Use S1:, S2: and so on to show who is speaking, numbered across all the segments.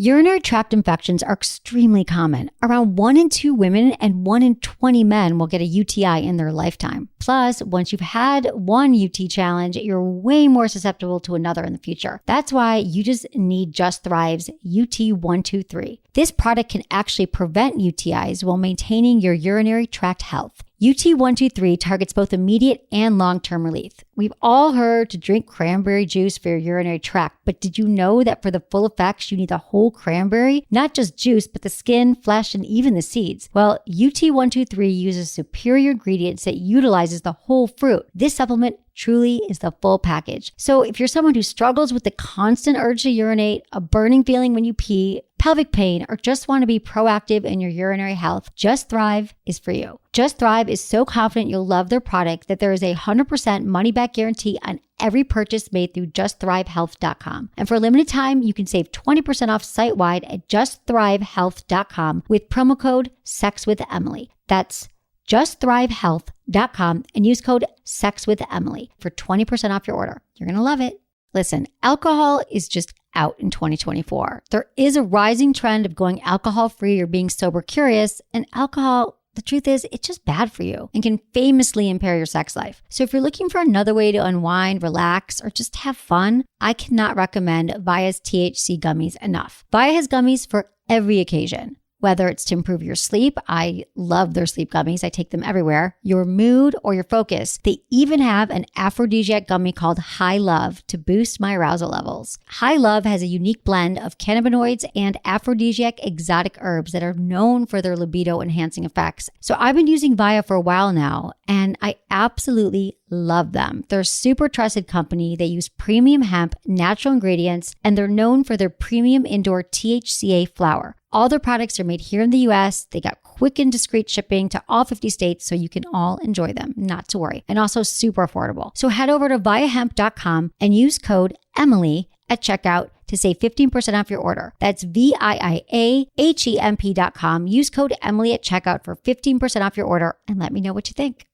S1: Urinary tract infections are extremely common. Around 1 in 2 women and 1 in 20 men will get a UTI in their lifetime. Plus, once you've had one UT challenge, you're way more susceptible to another in the future. That's why you just need Just Thrive's UT123. This product can actually prevent UTIs while maintaining your urinary tract health. UT123 targets both immediate and long-term relief. We've all heard to drink cranberry juice for your urinary tract, but did you know that for the full effects, you need the whole cranberry? Not just juice, but the skin, flesh, and even the seeds. Well, UT123 uses superior ingredients that utilizes the whole fruit. This supplement truly is the full package. So if you're someone who struggles with the constant urge to urinate, a burning feeling when you pee, pelvic pain, or just want to be proactive in your urinary health, Just Thrive is for you. Just Thrive is so confident you'll love their product that there is a 100% money-back guarantee on every purchase made through justthrivehealth.com. And for a limited time, you can save 20% off site-wide at justthrivehealth.com with promo code SEXWithEmily. That's justthrivehealth.com and use code SEXWithEmily for 20% off your order. You're going to love it. Listen, alcohol is just out in 2024. There is a rising trend of going alcohol-free or being sober curious, and alcohol, the truth is, it's just bad for you and can famously impair your sex life. So if you're looking for another way to unwind, relax, or just have fun, I cannot recommend Via's THC gummies enough. Via has gummies for every occasion. Whether it's to improve your sleep, I love their sleep gummies. I take them everywhere. Your mood or your focus. They even have an aphrodisiac gummy called High Love to boost my arousal levels. High Love has a unique blend of cannabinoids and aphrodisiac exotic herbs that are known for their libido enhancing effects. So I've been using Via for a while now, and I absolutely love them. They're a super trusted company. They use premium hemp, natural ingredients, and they're known for their premium indoor THCA flower. All their products are made here in the US. They got quick and discreet shipping to all 50 states, so you can all enjoy them, not to worry. And also super affordable. So head over to viahemp.com and use code Emily at checkout to save 15% off your order. That's VIIAHEMP.com. Use code Emily at checkout for 15% off your order and let me know what you think.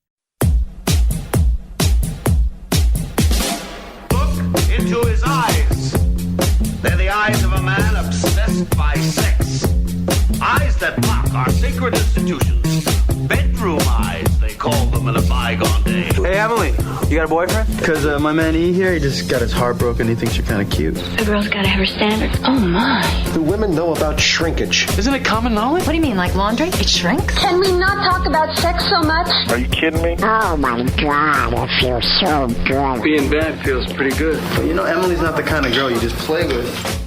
S2: Look into his eyes. They're the eyes of a man obsessed by sex. Eyes that mock our sacred institutions. Bedroom eyes, they call them in a bygone day.
S3: Hey, Emily, you got a boyfriend? Because my man E here, he just got his heart broken. He thinks you're kind of cute.
S4: A girl's got to have her standards. Oh, my.
S5: Do women know about shrinkage?
S3: Isn't it common knowledge?
S4: What do you mean, like laundry? It shrinks?
S6: Can we not talk about sex so much?
S5: Are you kidding me?
S7: Oh my God, it feels so good.
S3: Being bad feels pretty good. But you know, Emily's not the kind of girl you just play with.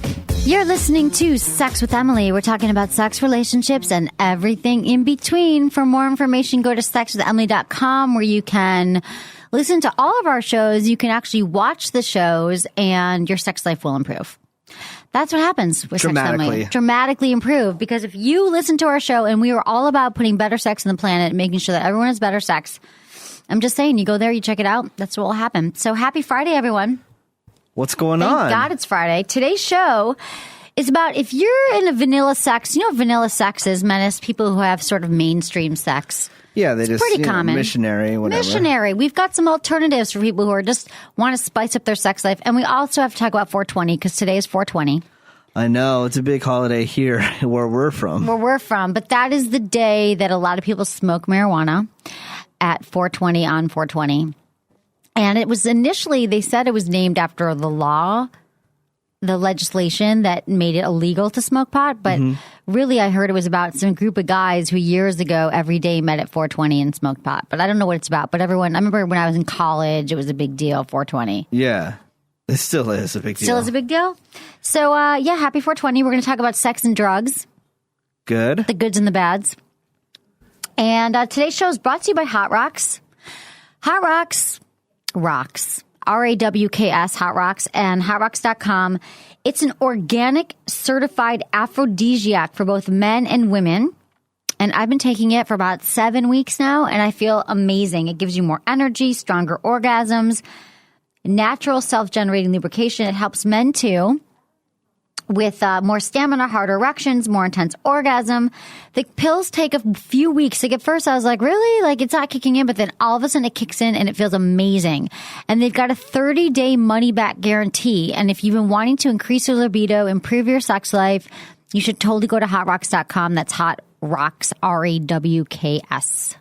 S1: You're listening to Sex with Emily. We're talking about sex, relationships, and everything in between. For more information, go to sexwithemily.com where you can listen to all of our shows. You can actually watch the shows and your sex life will improve. That's what happens with Sex with Emily. Dramatically improve. Because if you listen to our show and we are all about putting better sex on the planet, making sure that everyone has better sex, I'm just saying, you go there, you check it out. That's what will happen. So happy Friday, everyone.
S8: What's going on?
S1: Thank God it's Friday. Today's show is about if you're in a vanilla sex. You know what vanilla sex is, Menace? People who have sort of mainstream sex.
S8: Yeah, they
S1: it's
S8: just
S1: pretty common.
S8: Missionary, whatever.
S1: Missionary. We've got some alternatives for people who are just want to spice up their sex life. And we also have to talk about 420 because today is 420.
S8: I know. It's a big holiday here where we're from.
S1: But that is the day that a lot of people smoke marijuana at 420 on 420. And it was initially, they said it was named after the law, the legislation that made it illegal to smoke pot. But really, I heard it was about some group of guys who years ago every day met at 420 and smoked pot. But I don't know what it's about. But everyone, I remember when I was in college, it was a big deal, 420.
S8: Yeah, it still is a big deal.
S1: Still is a big deal. So, yeah, happy 420. We're going to talk about sex and drugs.
S8: Good.
S1: The goods and the bads. And today's show is brought to you by Hot Rocks. Hot Rocks. Rocks, RAWKS, Hot Rocks, and hotrocks.com. It's an organic certified aphrodisiac for both men and women. And I've been taking it for about 7 weeks now, and I feel amazing. It gives you more energy, stronger orgasms, natural self-generating lubrication. It helps men too. with more stamina, harder erections, more intense orgasm. The pills take a few weeks. Like at first I was like, really? Like it's not kicking in, but then all of a sudden it kicks in and it feels amazing. And they've got a 30-day money-back guarantee. And if you've been wanting to increase your libido, improve your sex life, you should totally go to hotrocks.com. That's Hot Rocks, RAWKS.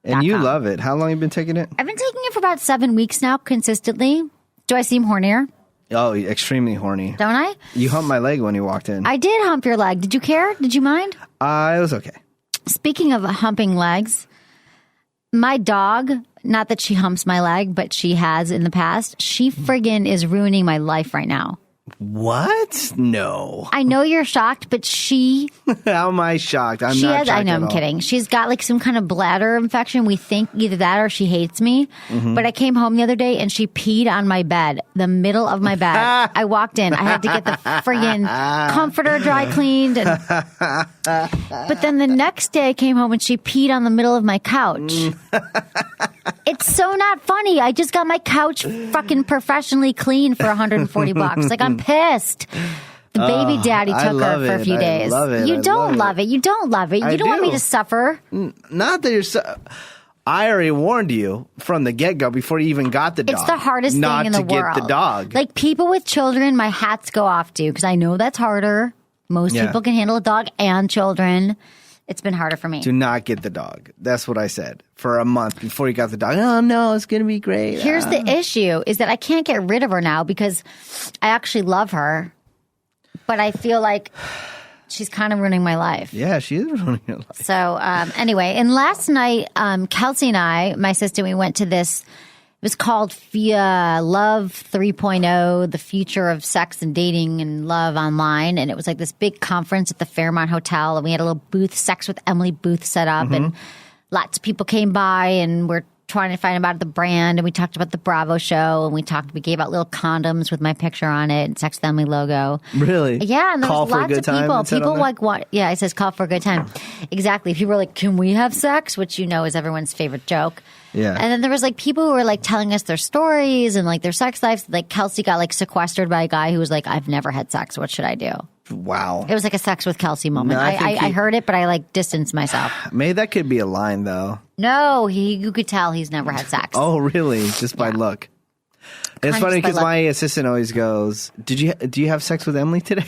S8: And you love it. How long have you been taking it?
S1: I've been taking it for about 7 weeks now, consistently. Do I seem hornier?
S8: Oh, extremely horny.
S1: Don't I?
S8: You humped my leg when you walked in.
S1: I did hump your leg. Did you care? Did you mind?
S8: It was okay.
S1: Speaking of humping legs, my dog, not that she humps my leg, but she has in the past, she friggin' is ruining my life right now.
S8: What? No.
S1: I know you're shocked, but she...
S8: How am I shocked? I'm
S1: she
S8: not
S1: has,
S8: shocked
S1: I know,
S8: at
S1: I'm
S8: all.
S1: kidding. She's got like some kind of bladder infection. We think either that or she hates me.
S8: Mm-hmm.
S1: But I came home the other day and she peed on my bed, the middle of my bed. I walked in. I had to get the friggin' comforter dry cleaned. But then the next day I came home and she peed on the middle of my couch. It's so not funny. I just got my couch fucking professionally cleaned for $140. Like, I'm pissed. The baby daddy took her for a few days.
S8: I love it.
S1: You don't love it. You don't love it. You don't want me to suffer.
S8: Not that you're... I already warned you from the get-go before you even got the dog.
S1: It's the hardest thing in the world.
S8: Not to get the dog.
S1: Like, people with children, my hats go off to, because I know that's harder. Most people can handle a dog and children. It's been harder for me.
S8: Do not get the dog. That's what I said for a month before you got the dog. Oh, no, it's going to be great.
S1: Here's the issue is that I can't get rid of her now because I actually love her. But I feel like she's kind of ruining my life.
S8: Yeah, she is ruining your life.
S1: So anyway, and last night, Kelsey and I, my sister, we went to this. It was called Love 3.0, the future of sex and dating and love online. And it was like this big conference at the Fairmont Hotel. And we had a little booth, Sex with Emily booth set up. And lots of people came by and we're trying to find out about the brand. And we talked about the Bravo show. And we gave out little condoms with my picture on it and Sex with Emily logo.
S8: Really?
S1: Yeah. And there
S8: Call
S1: was
S8: for a
S1: lots
S8: good
S1: of
S8: time,
S1: people.
S8: it said
S1: People
S8: on there?
S1: like what? Yeah, it says call for a good time. Exactly. People were like, can we have sex? Which you know is everyone's favorite joke.
S8: Yeah.
S1: And then there was like people who were like telling us their stories and like their sex lives. Like Kelsey got like sequestered by a guy who was like, I've never had sex. What should I do?
S8: Wow.
S1: It was like a sex with Kelsey moment.
S8: No,
S1: I heard it, but I like distanced myself.
S8: Maybe that could be a line, though.
S1: No, you could tell he's never had sex.
S8: Oh, really? Just by look. It's
S1: Kind
S8: funny
S1: of by
S8: because
S1: look.
S8: my assistant always goes, do you have sex with Emily today?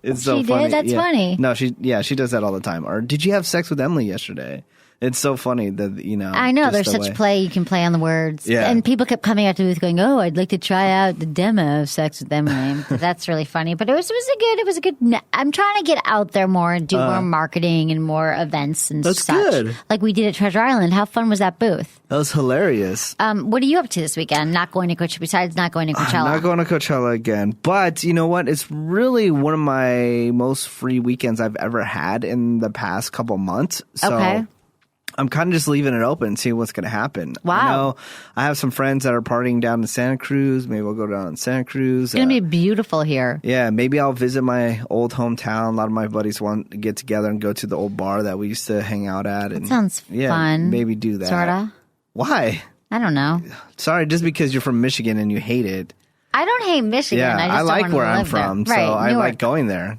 S8: It's so
S1: She did?
S8: funny.
S1: That's funny.
S8: No, she does that all the time. Or did you have sex with Emily yesterday? It's so funny that, you know.
S1: I know,
S8: just
S1: there's
S8: the
S1: such
S8: way.
S1: play. You can play on the words.
S8: Yeah.
S1: And people kept coming up to me going, oh, I'd like to try out the demo of Sex with Emily. That's really funny. But it was a good, I'm trying to get out there more and do more marketing and more events and
S8: That's
S1: such.
S8: good.
S1: Like we did at Treasure Island. How fun was that booth?
S8: That was hilarious.
S1: What are you up to this weekend? Not going to Coachella, besides not going to Coachella.
S8: I'm not going to Coachella again. But you know what? It's really one of my most free weekends I've ever had in the past couple months. So
S1: Okay.
S8: I'm kind of just leaving it open, see what's going to happen.
S1: Wow.
S8: I know I have some friends that are partying down in Santa Cruz. Maybe we'll go down to Santa Cruz.
S1: It's going to be beautiful here.
S8: Yeah, maybe I'll visit my old hometown. A lot of my buddies want to get together and go to the old bar that we used to hang out at. And
S1: Sounds fun.
S8: Maybe do that.
S1: Sorta.
S8: Why?
S1: I don't know.
S8: Sorry, just because you're from Michigan and you hate it.
S1: I don't hate Michigan.
S8: Yeah,
S1: I just
S8: I
S1: don't
S8: like
S1: want to
S8: where I'm
S1: live
S8: from,
S1: there.
S8: so
S1: Right,
S8: I
S1: Newark.
S8: like going there.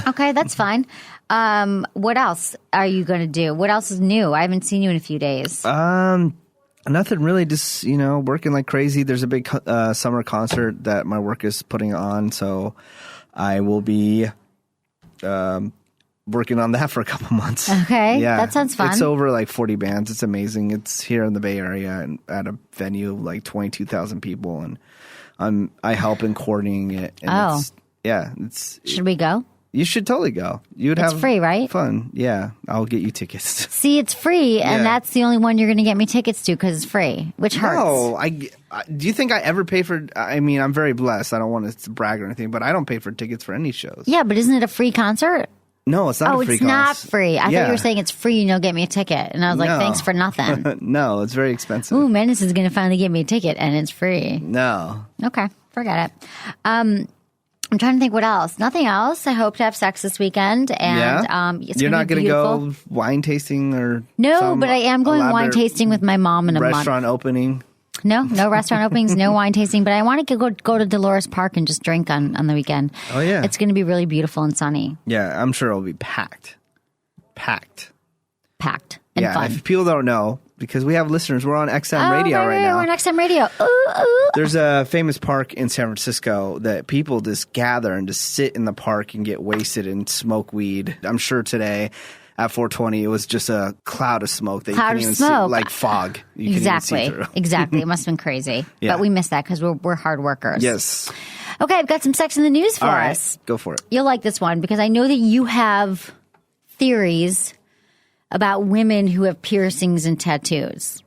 S1: Okay, that's fine. What else are you going to do? What else is new? I haven't seen you in a few days.
S8: Nothing really, just, working like crazy. There's a big summer concert that my work is putting on, so I will be working on that for a couple months.
S1: Okay,
S8: Yeah.
S1: that sounds fun.
S8: It's over like 40 bands. It's amazing. It's here in the Bay Area and at a venue of like 22,000 people, and I help in coordinating it. And it's
S1: Should we go?
S8: you should totally go. You would
S1: It's
S8: have
S1: free, right?
S8: fun. Yeah, I'll get you tickets.
S1: See, it's free, and
S8: Yeah.
S1: that's the only one you're going to get me tickets to because it's free, which hurts.
S8: No, do you think I ever pay for? I mean, I'm very blessed. I don't want to brag or anything, but I don't pay for tickets for any shows.
S1: Yeah, but isn't it a free concert?
S8: No, it's not.
S1: Oh,
S8: a free
S1: it's not
S8: concert.
S1: free. I thought
S8: Yeah.
S1: you were saying it's free and you'll get me a ticket. And I was like,
S8: No.
S1: thanks for nothing.
S8: No, it's very expensive.
S1: Ooh, Menace is going to finally get me a ticket and it's free.
S8: No.
S1: Okay, forget it. I'm trying to think what else. Nothing else. I hope to have sex this weekend. And it's
S8: You're
S1: gonna
S8: not
S1: be
S8: going to
S1: beautiful.
S8: go wine tasting or
S1: No,
S8: some
S1: but I am going wine
S8: elaborate
S1: tasting with my mom in a month.
S8: restaurant opening.
S1: No restaurant openings, no wine tasting. But I want to go to Dolores Park and just drink on the weekend.
S8: Oh, yeah.
S1: It's going to be really beautiful and sunny.
S8: Yeah, I'm sure it'll be packed. Packed
S1: And
S8: yeah,
S1: fun.
S8: if people don't know, because we have listeners, we're on XM Radio right now.
S1: We're on XM Radio. Ooh.
S8: There's a famous park in San Francisco that people just gather and just sit in the park and get wasted and smoke weed. I'm sure today at 420 it was just a cloud of smoke that you couldn't even see, like fog. You
S1: Exactly.
S8: couldn't even see through.
S1: Exactly. It must have been crazy.
S8: Yeah.
S1: But we missed that because we're hard workers.
S8: Yes.
S1: Okay, I've got some sex in the news for
S8: All right,
S1: us.
S8: go for it.
S1: You'll like this one because I know that you have theories about women who have piercings and tattoos.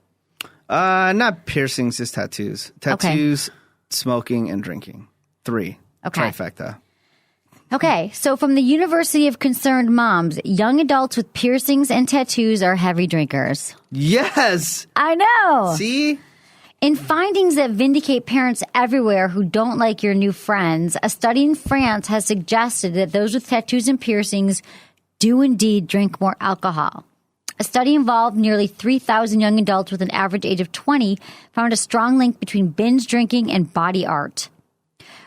S8: Not piercings, just tattoos. Tattoos, smoking, and drinking. 3.
S1: Okay.
S8: Trifecta.
S1: Okay, so from the University of Concerned Moms, young adults with piercings and tattoos are heavy drinkers.
S8: Yes.
S1: I know.
S8: See?
S1: In findings that vindicate parents everywhere who don't like your new friends, a study in France has suggested that those with tattoos and piercings do indeed drink more alcohol. A study involved nearly 3,000 young adults with an average age of 20 found a strong link between binge drinking and body art.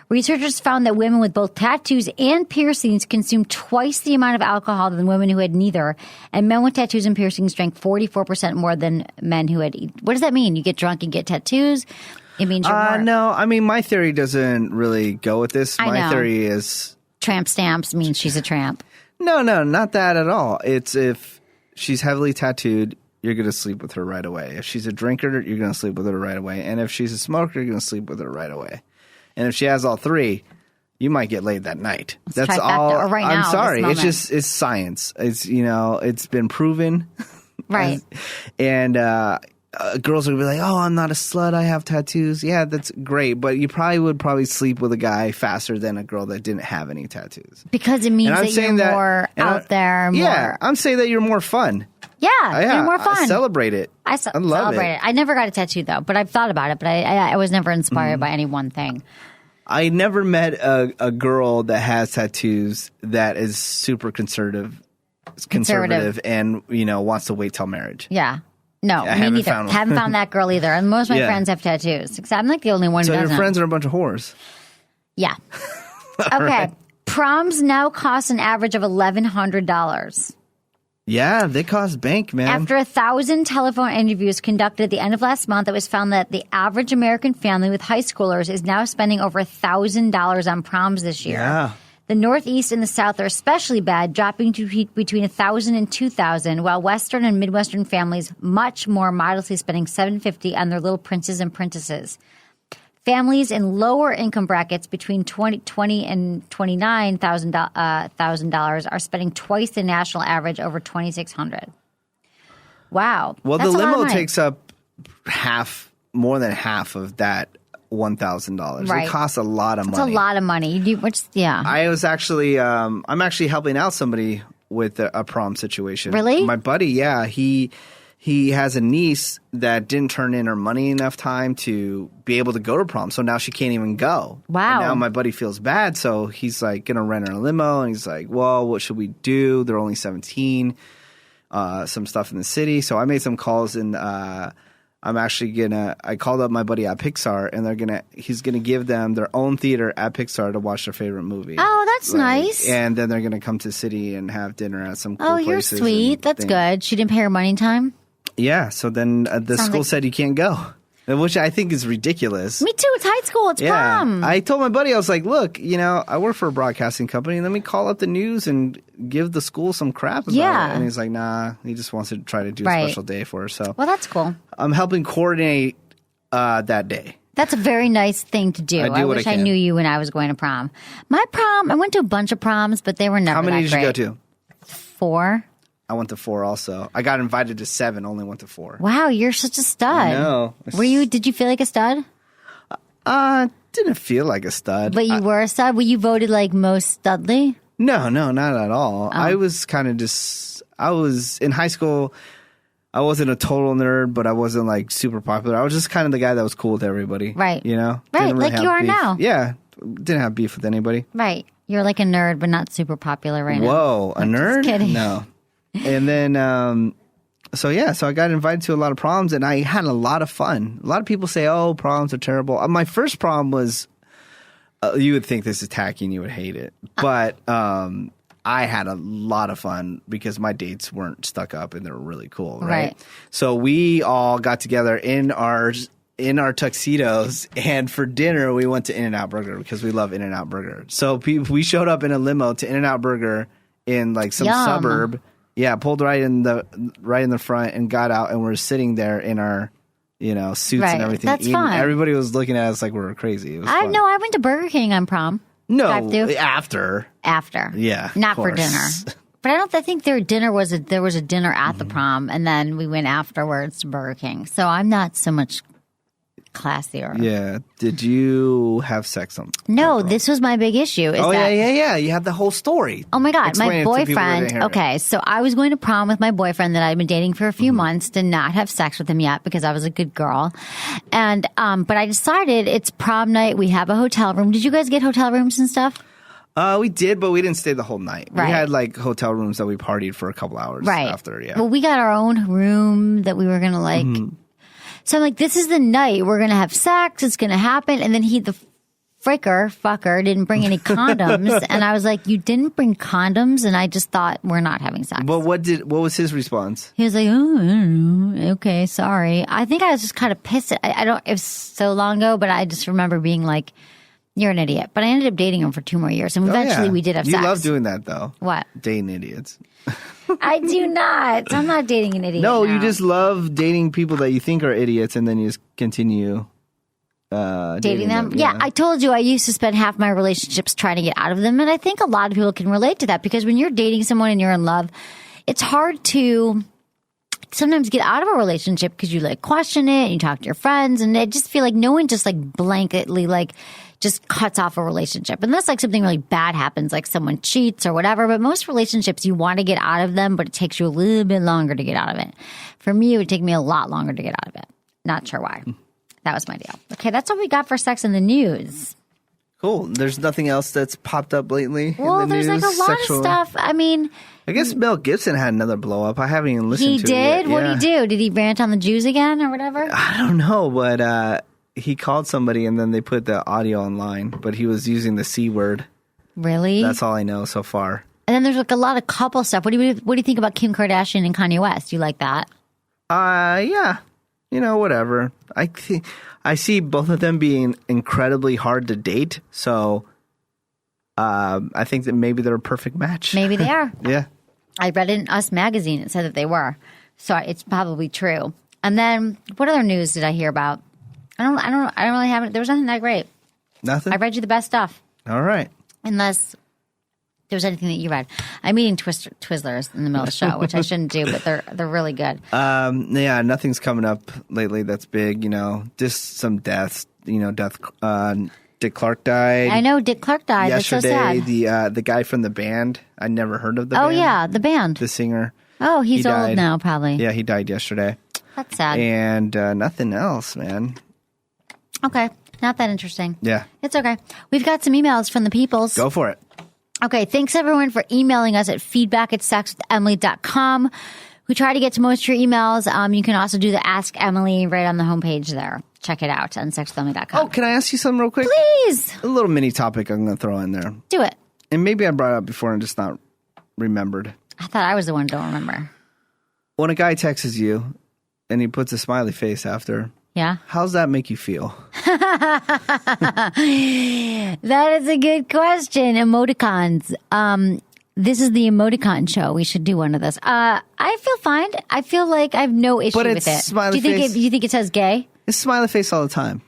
S1: Researchers found that women with both tattoos and piercings consumed twice the amount of alcohol than women who had neither, and men with tattoos and piercings drank 44% more than men who had. What does that mean? You get drunk and get tattoos? It means you're more.
S8: No, I mean, my theory doesn't really go with this.
S1: I know.
S8: My theory is...
S1: Tramp stamps means she's a tramp.
S8: No, not that at all. It's if she's heavily tattooed, you're going to sleep with her right away. If she's a drinker, you're going to sleep with her right away. And if she's a smoker, you're going to sleep with her right away. And if she has all 3, you might get laid that night. That's
S1: trifecta,
S8: all.
S1: or right now,
S8: I'm sorry.
S1: this
S8: It's science. It's, it's been proven.
S1: Right.
S8: And girls will be like, oh, I'm not a slut. I have tattoos. Yeah, that's great. But you would sleep with a guy faster than a girl that didn't have any tattoos.
S1: Because it means that you're more out there.
S8: Yeah, I'm saying that you're more fun.
S1: Yeah, you're more fun.
S8: I celebrate it.
S1: I
S8: love
S1: celebrate it. I never got a tattoo, though, but I've thought about it. But I was never inspired by any one thing.
S8: I never met a girl that has tattoos that is super conservative and, wants to wait till marriage.
S1: Yeah. No,
S8: I
S1: me
S8: haven't
S1: neither.
S8: found one.
S1: Haven't found that girl either. And most of my friends have tattoos. Except I'm like the only one who
S8: So
S1: doesn't.
S8: your friends are a bunch of whores.
S1: Yeah. Okay.
S8: Right.
S1: Proms now cost an average of $1,100.
S8: Yeah, they cost bank, man.
S1: After 1,000 telephone interviews conducted at the end of last month, it was found that the average American family with high schoolers is now spending over $1,000 on proms this year.
S8: Yeah.
S1: The Northeast and the South are especially bad, dropping to between $1,000 and $2,000, while Western and Midwestern families much more modestly spending $750 on their little princes and princesses. Families in lower income brackets between $20,000 and $29,000 are spending twice the national average, over $2,600. Wow.
S8: Well,
S1: That's
S8: the
S1: a lot of
S8: limo
S1: money.
S8: takes up more than half of that $1,000.
S1: Right.
S8: It costs a lot of money.
S1: It's a lot of money.
S8: I was actually, I'm actually helping out somebody with a prom situation.
S1: Really?
S8: My buddy, yeah, he has a niece that didn't turn in her money enough time to be able to go to prom, so now she can't even go.
S1: Wow.
S8: And now my buddy feels bad, so he's like going to rent her a limo, and he's like, well, what should we do? They're only 17. Some stuff in the city. So I made some calls, and I called up my buddy at Pixar, and he's gonna give them their own theater at Pixar to watch their favorite movie.
S1: Oh, that's nice.
S8: And then they're gonna come to the city and have dinner at some cool
S1: Oh, you're
S8: places
S1: sweet.
S8: and
S1: That's
S8: things.
S1: good. She didn't pay her money in time?
S8: Yeah, so then the
S1: Sounds
S8: school
S1: like-
S8: said you can't go, which I think is ridiculous.
S1: Me too. It's high school. It's prom.
S8: I told my buddy, I was like, look, I work for a broadcasting company. Let me call up the news and give the school some crap about
S1: Yeah.
S8: it. And he's like, nah, he just wants to try to do a
S1: Right.
S8: special day for her. So
S1: Well, that's cool.
S8: I'm helping coordinate that day.
S1: That's a very nice thing to do.
S8: I do what I
S1: wish I
S8: can.
S1: knew you when I was going to prom. My prom, I went to a bunch of proms, but they were never
S8: How many
S1: that
S8: did you go
S1: great.
S8: to?
S1: 4.
S8: I went to 4 also. I got invited to 7, only went to 4.
S1: Wow, you're such a stud.
S8: I know.
S1: Did you feel like a stud?
S8: Didn't feel like a stud.
S1: But you were a stud? Were you voted like most studly?
S8: No, not at all.
S1: Oh.
S8: I was kind of I was in high school. I wasn't a total nerd, but I wasn't like super popular. I was just kind of the guy that was cool with everybody.
S1: Right.
S8: Didn't
S1: Right,
S8: really
S1: like
S8: have
S1: you are
S8: beef.
S1: now.
S8: Yeah. Didn't have beef with anybody.
S1: Right. You're like a nerd, but not super popular right now.
S8: Whoa, a nerd?
S1: kidding.
S8: No. And then So I got invited to a lot of proms, and I had a lot of fun. A lot of people say, "Oh, proms are terrible." My first prom was, you would think this is tacky and you would hate it, but I had a lot of fun because my dates weren't stuck up and they were really cool, right? So we all got together in our tuxedos, and for dinner we went to In-N-Out Burger because we love In-N-Out Burger. So we showed up in a limo to In-N-Out Burger in like some suburb. Yeah, pulled right in the front and got out, and we're sitting there in our, suits and everything.
S1: That's fun.
S8: Everybody was looking at us like we were crazy. It was fun.
S1: I went to Burger King on prom.
S8: No, after. Yeah,
S1: not for dinner. But I think there was a dinner at the prom, and then we went afterwards to Burger King. So I'm not so much classier.
S8: Yeah. Did you have sex on?
S1: No, this was my big issue.
S8: Yeah. You had the whole story.
S1: Oh my God,
S8: Explain
S1: my boyfriend. Okay, so I was going to prom with my boyfriend that I'd been dating for a few months. Did not have sex with him yet because I was a good girl, and but I decided it's prom night. We have a hotel room. Did you guys get hotel rooms and stuff?
S8: We did, but we didn't stay the whole night.
S1: Right.
S8: We had like hotel rooms that we partied for a couple hours after. Yeah.
S1: Well, we got our own room that we were gonna like. So I'm like, this is the night we're going to have sex. It's going to happen. And then the fucker didn't bring any condoms. And I was like, you didn't bring condoms? And I just thought, we're not having sex.
S8: But what was his response?
S1: He was like, oh, I don't know. Okay, sorry. I think I was just kind of pissed. It was so long ago, but I just remember being like, you're an idiot. But I ended up dating him for 2 more years. And eventually we did have sex.
S8: You love doing that though.
S1: What?
S8: Dating idiots.
S1: I do not. I'm not dating an idiot.
S8: No,
S1: now.
S8: you just love dating people that you think are idiots, and then you just continue dating them.
S1: Yeah, I told you I used to spend half my relationships trying to get out of them, and I think a lot of people can relate to that because when you're dating someone and you're in love, it's hard to sometimes get out of a relationship because you like question it and you talk to your friends, and I just feel like no one just like blanketly like just cuts off a relationship unless like something really bad happens, like someone cheats or whatever. But most relationships, you want to get out of them, but it takes you a little bit longer to get out of it. For me, it would take me a lot longer to get out of it. Not sure why. That was my deal. Okay, that's all we got for sex in the news.
S8: Cool. There's nothing else that's popped up lately.
S1: Well,
S8: in the
S1: there's
S8: news,
S1: like a lot of stuff. I mean,
S8: I guess Mel Gibson had another blow up. I haven't even listened to it.
S1: He did? What did he do? Did he rant on the Jews again or whatever?
S8: I don't know, but he called somebody and then they put the audio online, but he was using the C word.
S1: Really?
S8: That's all I know so far.
S1: And then there's like a lot of couple stuff. What do you think about Kim Kardashian and Kanye West? You like that?
S8: Yeah. Whatever. I see both of them being incredibly hard to date, so I think that maybe they're a perfect match.
S1: Maybe they are.
S8: Yeah.
S1: I read it in Us magazine. It said that they were. So it's probably true. And then what other news did I hear about? I don't really have it. There was nothing that great.
S8: Nothing?
S1: I read you the best stuff.
S8: All right.
S1: Unless there was anything that you read. I'm eating Twizzlers in the middle of the show, which I shouldn't do, but they're really good.
S8: Yeah, nothing's coming up lately that's big, just some deaths, Dick Clark died.
S1: I know Dick Clark died.
S8: Yesterday.
S1: That's so sad.
S8: The guy from the band, I never heard of the band.
S1: Oh yeah, the band.
S8: The singer.
S1: Oh, he's
S8: he
S1: old
S8: died.
S1: now probably.
S8: Yeah, he died yesterday.
S1: That's sad.
S8: And nothing else, man.
S1: Okay, not that interesting.
S8: Yeah.
S1: It's okay. We've got some emails from the peoples.
S8: Go for it.
S1: Okay, thanks everyone for emailing us at feedback@sexwithemily.com. We try to get to most of your emails. You can also do the Ask Emily right on the homepage there. Check it out on sexwithemily.com.
S8: Oh, can I ask you something real quick?
S1: Please.
S8: A little mini topic I'm going to throw in there.
S1: Do it.
S8: And maybe I brought it up before and just not remembered.
S1: I thought I was the one who don't remember.
S8: When a guy texts you and he puts a smiley face after,
S1: yeah,
S8: how's that make you feel?
S1: That is a good question. Emoticons. This is the emoticon show. We should do one of those. I feel fine. I feel like I have no issue
S8: but
S1: with
S8: it's
S1: it.
S8: Smiley
S1: Do you think it says gay?
S8: It's smiley face all the time.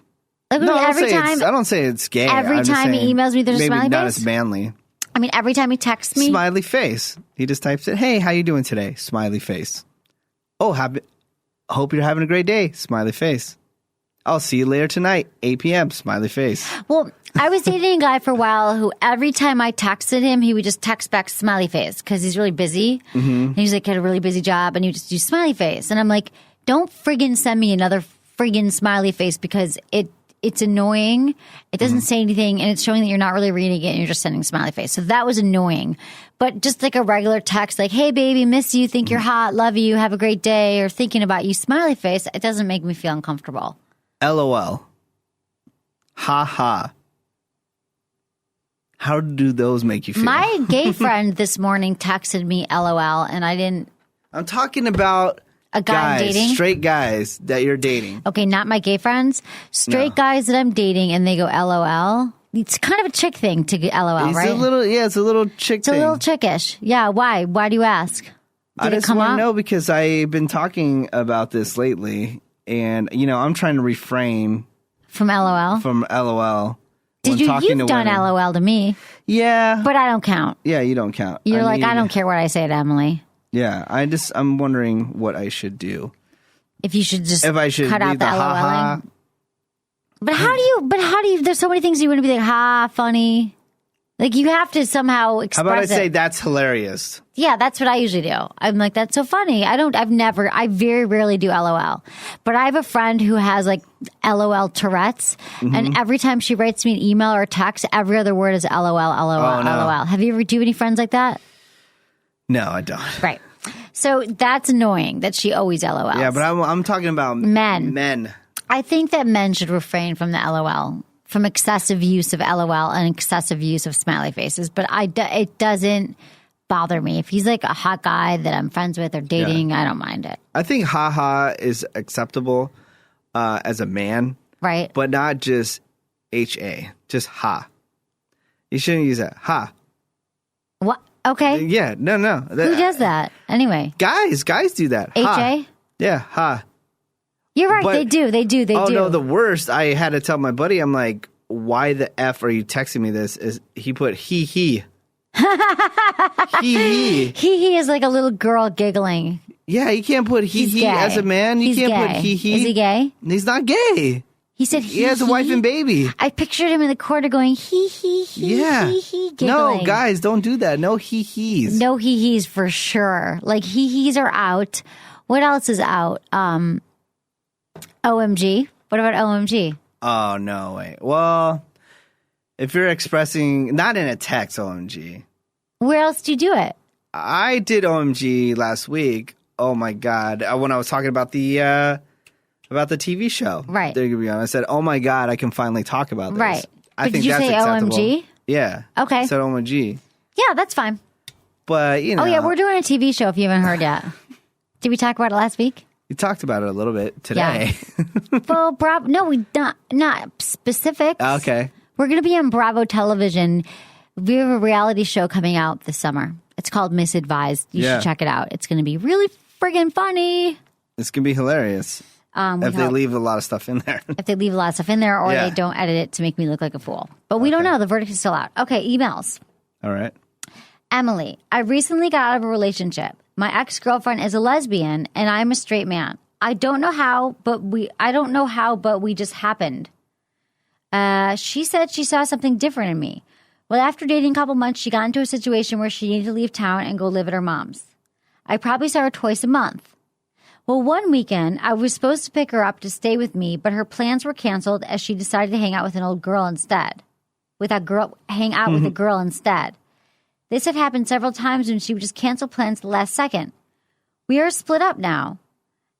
S1: Like,
S8: No, I
S1: every time
S8: don't say it's gay.
S1: Every
S8: I'm just
S1: time he
S8: saying
S1: emails me, there's a
S8: maybe
S1: smiley
S8: not
S1: face?
S8: as manly.
S1: I mean, every time he texts me.
S8: Smiley face. He just types it. Hey, how you doing today? Smiley face. Oh, hope you're having a great day. Smiley face. I'll see you later tonight, 8 p.m. Smiley face.
S1: Well, I was dating a guy for a while who every time I texted him, he would just text back smiley face because he's really busy. Mm-hmm. And he's like, had a really busy job and he would just do smiley face. And I'm like, don't friggin' send me another friggin' smiley face because it's annoying. It doesn't say anything, and it's showing that you're not really reading it, and you're just sending a smiley face. So that was annoying. But just like a regular text, like, hey, baby, miss you, think you're hot, love you, have a great day, or thinking about you, smiley face, it doesn't make me feel uncomfortable.
S8: LOL. Ha ha. How do those make you feel?
S1: My gay friend this morning texted me LOL, and I didn't.
S8: I'm talking about
S1: a guy I'm dating?
S8: Straight guys that you're dating.
S1: Okay, not my gay friends. Straight guys that I'm dating, and they go LOL. It's kind of a chick thing to get LOL, right?
S8: It's a little chick thing.
S1: It's a little chickish. Yeah, why? Why do you ask?
S8: I just want to know because I've been talking about this lately, and, I'm trying to refrain
S1: from LOL. You've done LOL to me.
S8: Yeah.
S1: But I don't count.
S8: Yeah, you don't count.
S1: You're I don't care what I say to Emily.
S8: Yeah, I'm wondering what I should do.
S1: If you should just
S8: cut
S1: out the LOLing. But how do you, there's so many things you want to be like, ha, funny. Like, you have to somehow express it.
S8: How about I say that's hilarious?
S1: Yeah, that's what I usually do. I'm like, that's so funny. I very rarely do LOL. But I have a friend who has like LOL Tourette's. And every time she writes me an email or a text, every other word is LOL, LOL, LOL. Do you have any friends like that?
S8: No, I don't.
S1: Right. So that's annoying that she always LOLs.
S8: Yeah, but I'm talking about men.
S1: I think that men should refrain from the LOL, from excessive use of LOL and excessive use of smiley faces. But it doesn't bother me. If he's like a hot guy that I'm friends with or dating, I don't mind it.
S8: I think ha is acceptable as a man.
S1: Right.
S8: But not just HA, just ha. You shouldn't use that. Ha.
S1: What? Okay.
S8: Yeah, no.
S1: Who does that? Anyway.
S8: Guys do that.
S1: HA?
S8: Ha. Yeah, ha.
S1: You're right. But, they do.
S8: Oh, no, the worst. I had to tell my buddy, I'm like, why the F are you texting me this? Is he put he. He
S1: is like a little girl giggling.
S8: Yeah, you can't put he as a man. You can't put he.
S1: Is he gay?
S8: He's not gay.
S1: He said
S8: he has a wife and baby.
S1: I pictured him in the corner going he,
S8: yeah.
S1: He, giggling.
S8: No, guys, don't do that. No he-he's.
S1: No he-he's for sure. Like he-he's are out. What else is out? OMG. What about OMG?
S8: Oh, no, wait. Well, if you're expressing, not in a text OMG.
S1: Where else do you do it?
S8: I did OMG last week. Oh, my God. When I was talking about the TV show.
S1: Right.
S8: There you go. I said, oh, my God, I can finally talk about this.
S1: Right.
S8: I think
S1: did you
S8: that's
S1: say
S8: acceptable.
S1: OMG?
S8: Yeah.
S1: Okay.
S8: I said OMG.
S1: Yeah, that's fine.
S8: But,
S1: Oh, yeah, we're doing a TV show if you haven't heard yet. Did we talk about it last week?
S8: We talked about it a little bit today.
S1: Yeah. Well, no, we not specifics.
S8: Okay.
S1: We're going to be on Bravo Television. We have a reality show coming out this summer. It's called Misadvised. You should check it out. It's going to be really friggin' funny.
S8: It's going to be hilarious. If they leave a lot of stuff in there.
S1: If they leave a lot of stuff in there or they don't edit it to make me look like a fool. But we don't know. The verdict is still out. Okay, emails.
S8: All right.
S1: Emily, I recently got out of a relationship. My ex-girlfriend is a lesbian and I'm a straight man. I don't know how, but we just happened. She said she saw something different in me. Well, after dating a couple months, she got into a situation where she needed to leave town and go live at her mom's. I probably saw her twice a month. Well, one weekend, I was supposed to pick her up to stay with me, but her plans were canceled as she decided to hang out with an old girl instead. With a girl instead. This had happened several times when she would just cancel plans at the last second. We are split up now.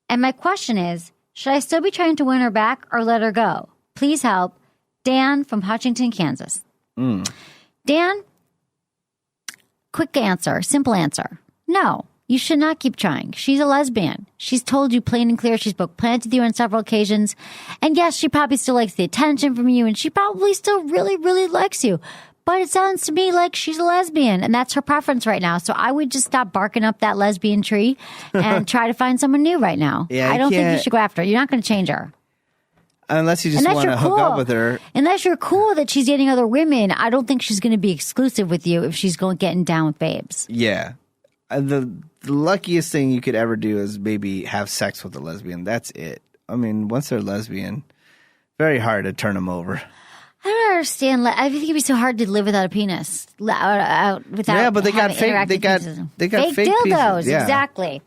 S1: And my question is, should I still be trying to win her back or let her go? Please help. Dan from Hutchinson, Kansas. Dan, quick answer, simple answer. No, you should not keep trying. She's a lesbian. She's told you plain and clear. She's booked plans with you on several occasions. And yes, she probably still likes the attention from you, and she probably still really, really likes you. But it sounds to me like she's a lesbian, and that's her preference right now. So I would just stop barking up that lesbian tree and try to find someone new right now.
S8: Yeah,
S1: I don't think you should go after her. You're not going to change her.
S8: Unless you just want to hook up with her.
S1: Unless you're cool that she's dating other women, I don't think she's going to be exclusive with you if she's getting down with babes.
S8: Yeah. The luckiest thing you could ever do is maybe have sex with a lesbian. That's it. I mean, once they're lesbian, very hard to turn them over.
S1: I don't understand. I think it'd be so hard to live without a penis. Without
S8: but they got fake. They got fake
S1: dildos.
S8: pieces. Yeah.
S1: Exactly.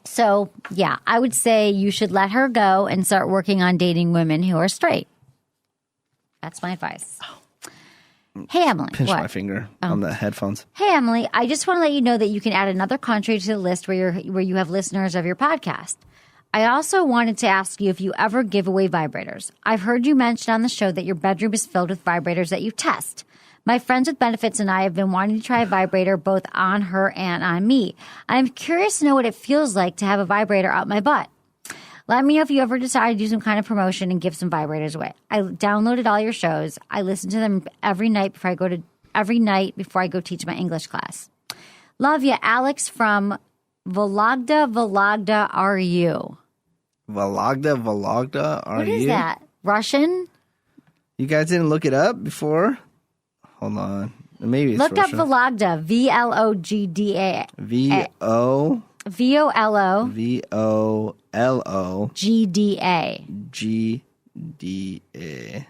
S1: So, yeah, I would say you should let her go and start working on dating women who are straight. That's my advice. Hey, Emily.
S8: Pinch
S1: what?
S8: my finger on the headphones.
S1: Hey, Emily, I just want to let you know that you can add another country to the list where you have listeners of your podcast. I also wanted to ask you if you ever give away vibrators. I've heard you mention on the show that your bedroom is filled with vibrators that you test. My friends with benefits and I have been wanting to try a vibrator both on her and on me. I'm curious to know what it feels like to have a vibrator up my butt. Let me know if you ever decide to do some kind of promotion and give some vibrators away. I downloaded all your shows. I listen to them every night before I go teach my English class. Love you, Alex from Vologda, are you?
S8: Vologda, are you?
S1: What is that? Russian?
S8: You guys didn't look it up before? Hold on. Maybe it's
S1: Look
S8: Russian.
S1: up Vologda. Vologda.
S8: V-O...
S1: V-O-L-O.
S8: V-O-L-O...
S1: G-D-A.
S8: G-D-A...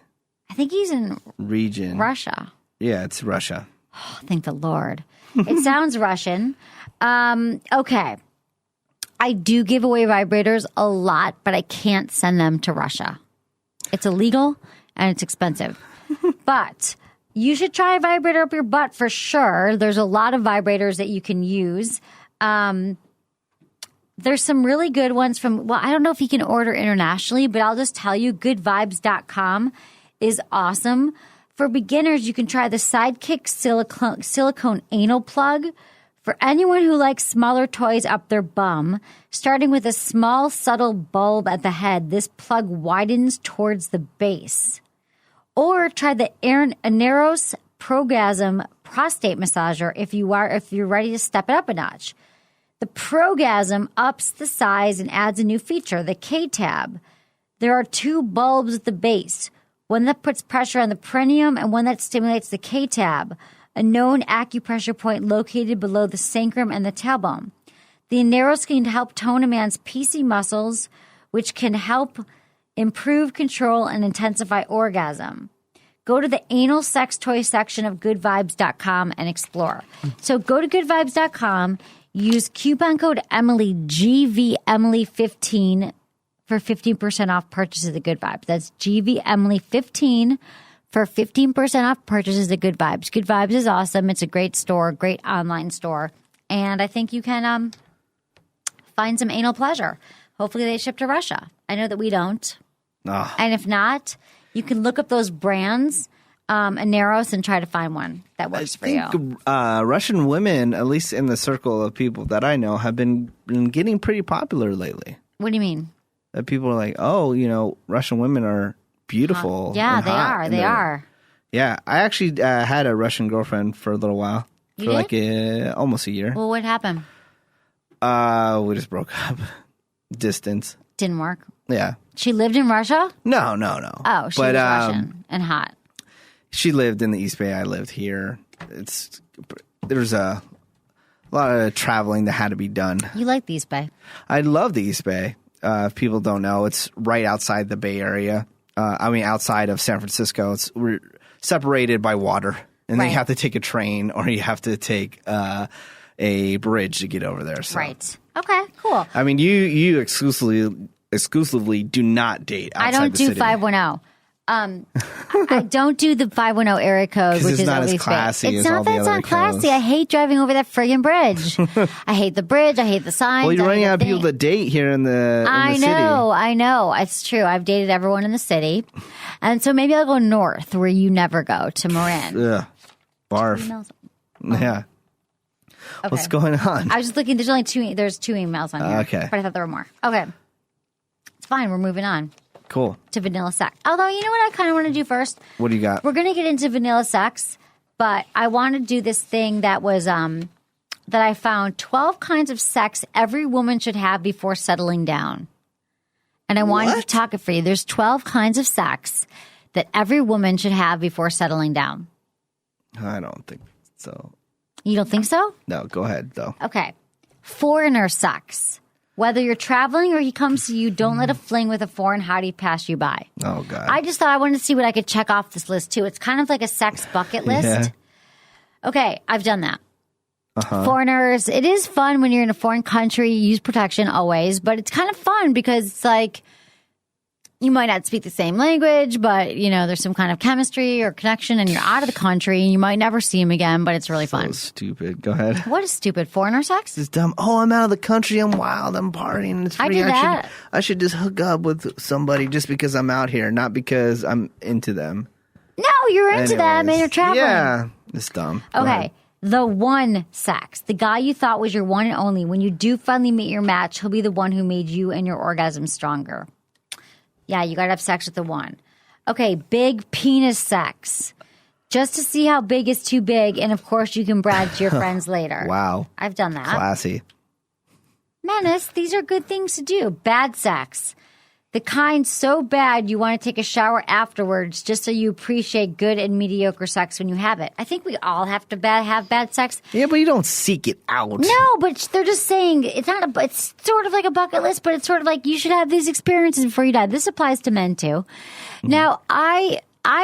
S1: I think he's in
S8: Region.
S1: Russia.
S8: Yeah, it's Russia.
S1: Oh, thank the Lord. It sounds Russian. Okay. I do give away vibrators a lot, but I can't send them to Russia. It's illegal and it's expensive. But you should try a vibrator up your butt for sure. There's a lot of vibrators that you can use. There's some really good ones from, well, I don't know if you can order internationally, but I'll just tell you, goodvibes.com is awesome. For beginners, you can try the Sidekick silicone anal plug. For anyone who likes smaller toys up their bum, starting with a small, subtle bulb at the head, this plug widens towards the base. Or try the Aneros Progasm prostate massager if you're ready to step it up a notch. The Progasm ups the size and adds a new feature, the K-tab. There are two bulbs at the base, one that puts pressure on the perineum and one that stimulates the K-tab, a known acupressure point located below the sacrum and the tailbone. The Aneros can help tone a man's PC muscles, which can help improve control and intensify orgasm. Go to the anal sex toy section of goodvibes.com and explore. So go to goodvibes.com, use coupon code Emily, GVEmily15 for 15% off purchases of Good Vibes. That's GVEmily15 for 15% off purchases of Good Vibes. Good Vibes is awesome. It's a great store, great online store. And I think you can find some anal pleasure. Hopefully they ship to Russia. I know that we don't.
S8: Oh.
S1: And if not, you can look up those brands, Aneros, and try to find one that works for you.
S8: Russian women, at least in the circle of people that I know, have been getting pretty popular lately.
S1: What do you mean?
S8: That people are like, oh, Russian women are beautiful.
S1: Yeah,
S8: and
S1: they
S8: hot,
S1: are.
S8: and
S1: They are.
S8: Yeah, I actually had a Russian girlfriend for a little while.
S1: You
S8: for
S1: did?
S8: like almost a year.
S1: Well, what happened?
S8: We just broke up. Distance.
S1: Didn't work.
S8: Yeah.
S1: She lived in Russia?
S8: No.
S1: Oh, she was Russian and hot.
S8: She lived in the East Bay. I lived here. There's a lot of traveling that had to be done.
S1: You like the East Bay?
S8: I love the East Bay. If people don't know, it's right outside the Bay Area. Outside of San Francisco. We're separated by water. And then you have to take a train or you have to take a bridge to get over there. So.
S1: Right. Okay, cool.
S8: I mean, you exclusively do not date outside
S1: I don't
S8: the
S1: do
S8: city.
S1: 510. I don't do the 510 area code, which
S8: it's
S1: is
S8: not
S1: at
S8: as
S1: least
S8: classy
S1: big.
S8: as
S1: It's
S8: all
S1: not
S8: the
S1: that it's
S8: other
S1: not classy.
S8: codes.
S1: I hate driving over that friggin' bridge. I hate the bridge. I hate the signs.
S8: Well, you're
S1: I hate
S8: running
S1: the
S8: out of people
S1: thing.
S8: to date here in the city.
S1: I know. It's true. I've dated everyone in the city. And so maybe I'll go north where you never go, to Marin.
S8: Ugh. Barf. Yeah.
S1: Okay.
S8: What's going on?
S1: I was just looking. There's two emails on here.
S8: Okay.
S1: But I thought there were more. Okay. It's fine. We're moving on
S8: Cool.
S1: to vanilla sex. Although, you know what I kind of want to do first?
S8: What do you got?
S1: We're going to get into vanilla sex, but I want to do this thing that was that I found 12 kinds of sex every woman should have before settling down. And I wanted to talk it for you. There's 12 kinds of sex that every woman should have before settling down.
S8: I don't think so.
S1: You don't think so?
S8: No, go ahead, though.
S1: Okay. Foreigner sex. Whether you're traveling or he comes to you, don't let a fling with a foreign hottie pass you by.
S8: Oh, God.
S1: I just thought I wanted to see what I could check off this list, too. It's kind of like a sex bucket list.
S8: Yeah.
S1: Okay, I've done that. Foreigners, it is fun when you're in a foreign country. You use protection always, but it's kind of fun because it's like you might not speak the same language, but there's some kind of chemistry or connection, and you're out of the country and you might never see him again, but it's really fun.
S8: So stupid. Go ahead.
S1: What is stupid? Foreigner sex?
S8: It's dumb. Oh, I'm out of the country. I'm wild. I'm partying. It's free.
S1: I do that.
S8: I should just hook up with somebody just because I'm out here, not because I'm into them.
S1: No, you're into them and you're traveling.
S8: Yeah, it's dumb. Go
S1: Okay.
S8: ahead.
S1: The one sex. The guy you thought was your one and only. When you do finally meet your match, he'll be the one who made you and your orgasm stronger. Yeah, you got to have sex with the one. Okay, big penis sex. Just to see how big is too big. And, of course, you can brag to your friends later.
S8: Wow.
S1: I've done that.
S8: Classy.
S1: Menace, these are good things to do. Bad sex. The kind so bad you want to take a shower afterwards just so you appreciate good and mediocre sex when you have it. I think we all have to have bad sex.
S8: Yeah, but you don't seek it out.
S1: No, but they're just saying it's sort of like a bucket list, but it's sort of like you should have these experiences before you die. This applies to men too. Now, I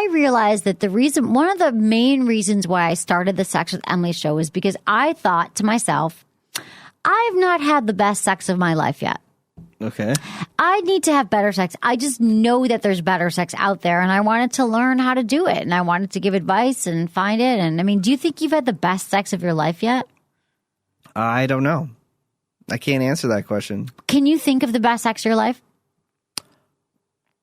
S1: realized that one of the main reasons why I started the Sex with Emily show was because I thought to myself, I have not had the best sex of my life yet.
S8: Okay.
S1: I need to have better sex. I just know that there's better sex out there, and I wanted to learn how to do it, and I wanted to give advice and find it. And I mean, do you think you've had the best sex of your life yet?
S8: I don't know. I can't answer that question.
S1: Can you think of the best sex of your life?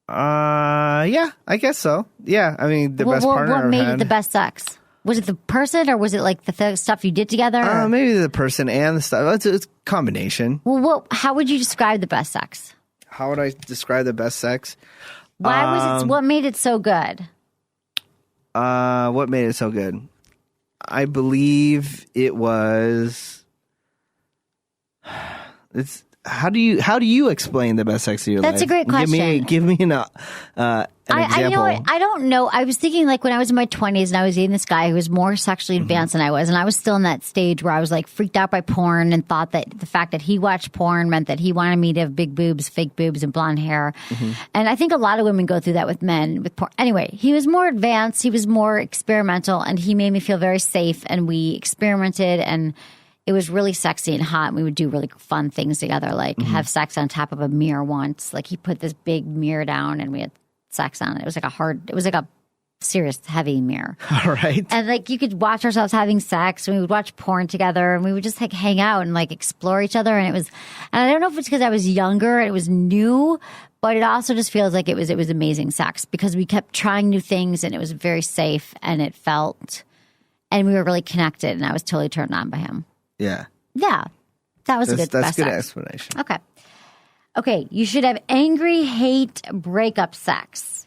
S8: Yeah, I guess so. Yeah, I mean, the best partner
S1: What
S8: I've
S1: made
S8: had.
S1: it the best sex? Was it the person, or was it like the stuff you did together?
S8: Maybe the person and the stuff. It's a combination.
S1: Well, how would you describe the best sex?
S8: How would I describe the best sex?
S1: Why was it? What made it so good?
S8: What made it so good? I believe it was. It's how do you explain the best sex of your life?
S1: That's a great question.
S8: Give me an example.
S1: I don't know. I was thinking like when I was in my 20s and I was dating this guy who was more sexually advanced than I was, and I was still in that stage where I was like freaked out by porn and thought that the fact that he watched porn meant that he wanted me to have big boobs, fake boobs, and blonde hair. And I think a lot of women go through that with men with porn. Anyway, he was more advanced, he was more experimental, and he made me feel very safe, and we experimented, and it was really sexy and hot. And we would do really fun things together, like have sex on top of a mirror once. Like he put this big mirror down and we had sex on it. It was like a serious, heavy mirror.
S8: All right.
S1: And like you could watch ourselves having sex, and we would watch porn together, and we would just like hang out and like explore each other. And I don't know if it's because I was younger and it was new, but it also just feels like it was amazing sex because we kept trying new things, and it was very safe, and and we were really connected, and I was totally turned on by him.
S8: Yeah.
S1: Yeah. That was
S8: That's
S1: best
S8: good
S1: sex.
S8: explanation.
S1: Okay. You should have angry hate breakup sex.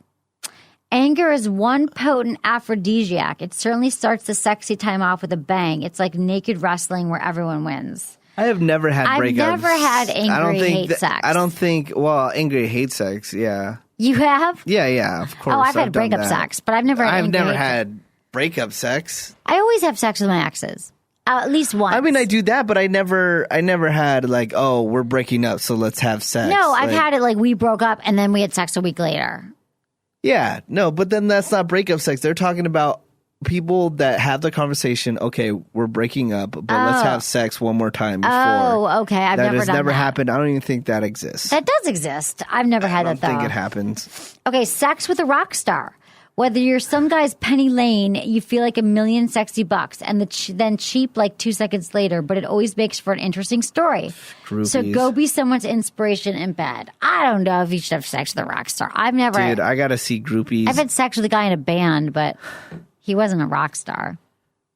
S1: Anger is one potent aphrodisiac. It certainly starts the sexy time off with a bang. It's like naked wrestling where everyone wins.
S8: I have never had breakups.
S1: I've never had angry hate sex.
S8: I don't think, angry hate sex, yeah.
S1: You have?
S8: Yeah, of course.
S1: Oh, I've had
S8: done
S1: breakup
S8: that.
S1: sex, but I've never had
S8: I've
S1: angry
S8: never
S1: hate
S8: had breakup sex.
S1: I always have sex with my exes. At least once.
S8: I mean, I do that, but I never had like, oh, we're breaking up, so let's have sex.
S1: No, I've had it like we broke up and then we had sex a week later.
S8: Yeah, no, but then that's not breakup sex. They're talking about people that have the conversation. Okay, we're breaking up, but let's have sex one more time before.
S1: Oh, okay. I've never done that.
S8: That has never happened. I don't even think that exists.
S1: That does exist. I've never had that though.
S8: I don't think it happens.
S1: Okay, sex with a rock star. Whether you're some guy's Penny Lane, you feel like $1,000,000 sexy bucks, and then cheap like 2 seconds later, but it always makes for an interesting story.
S8: Groupies.
S1: So go be someone's inspiration in bed. I don't know if you should have sex with a rock star. I've never.
S8: Dude, I gotta see groupies.
S1: I've had sex with a guy in a band, but he wasn't a rock star.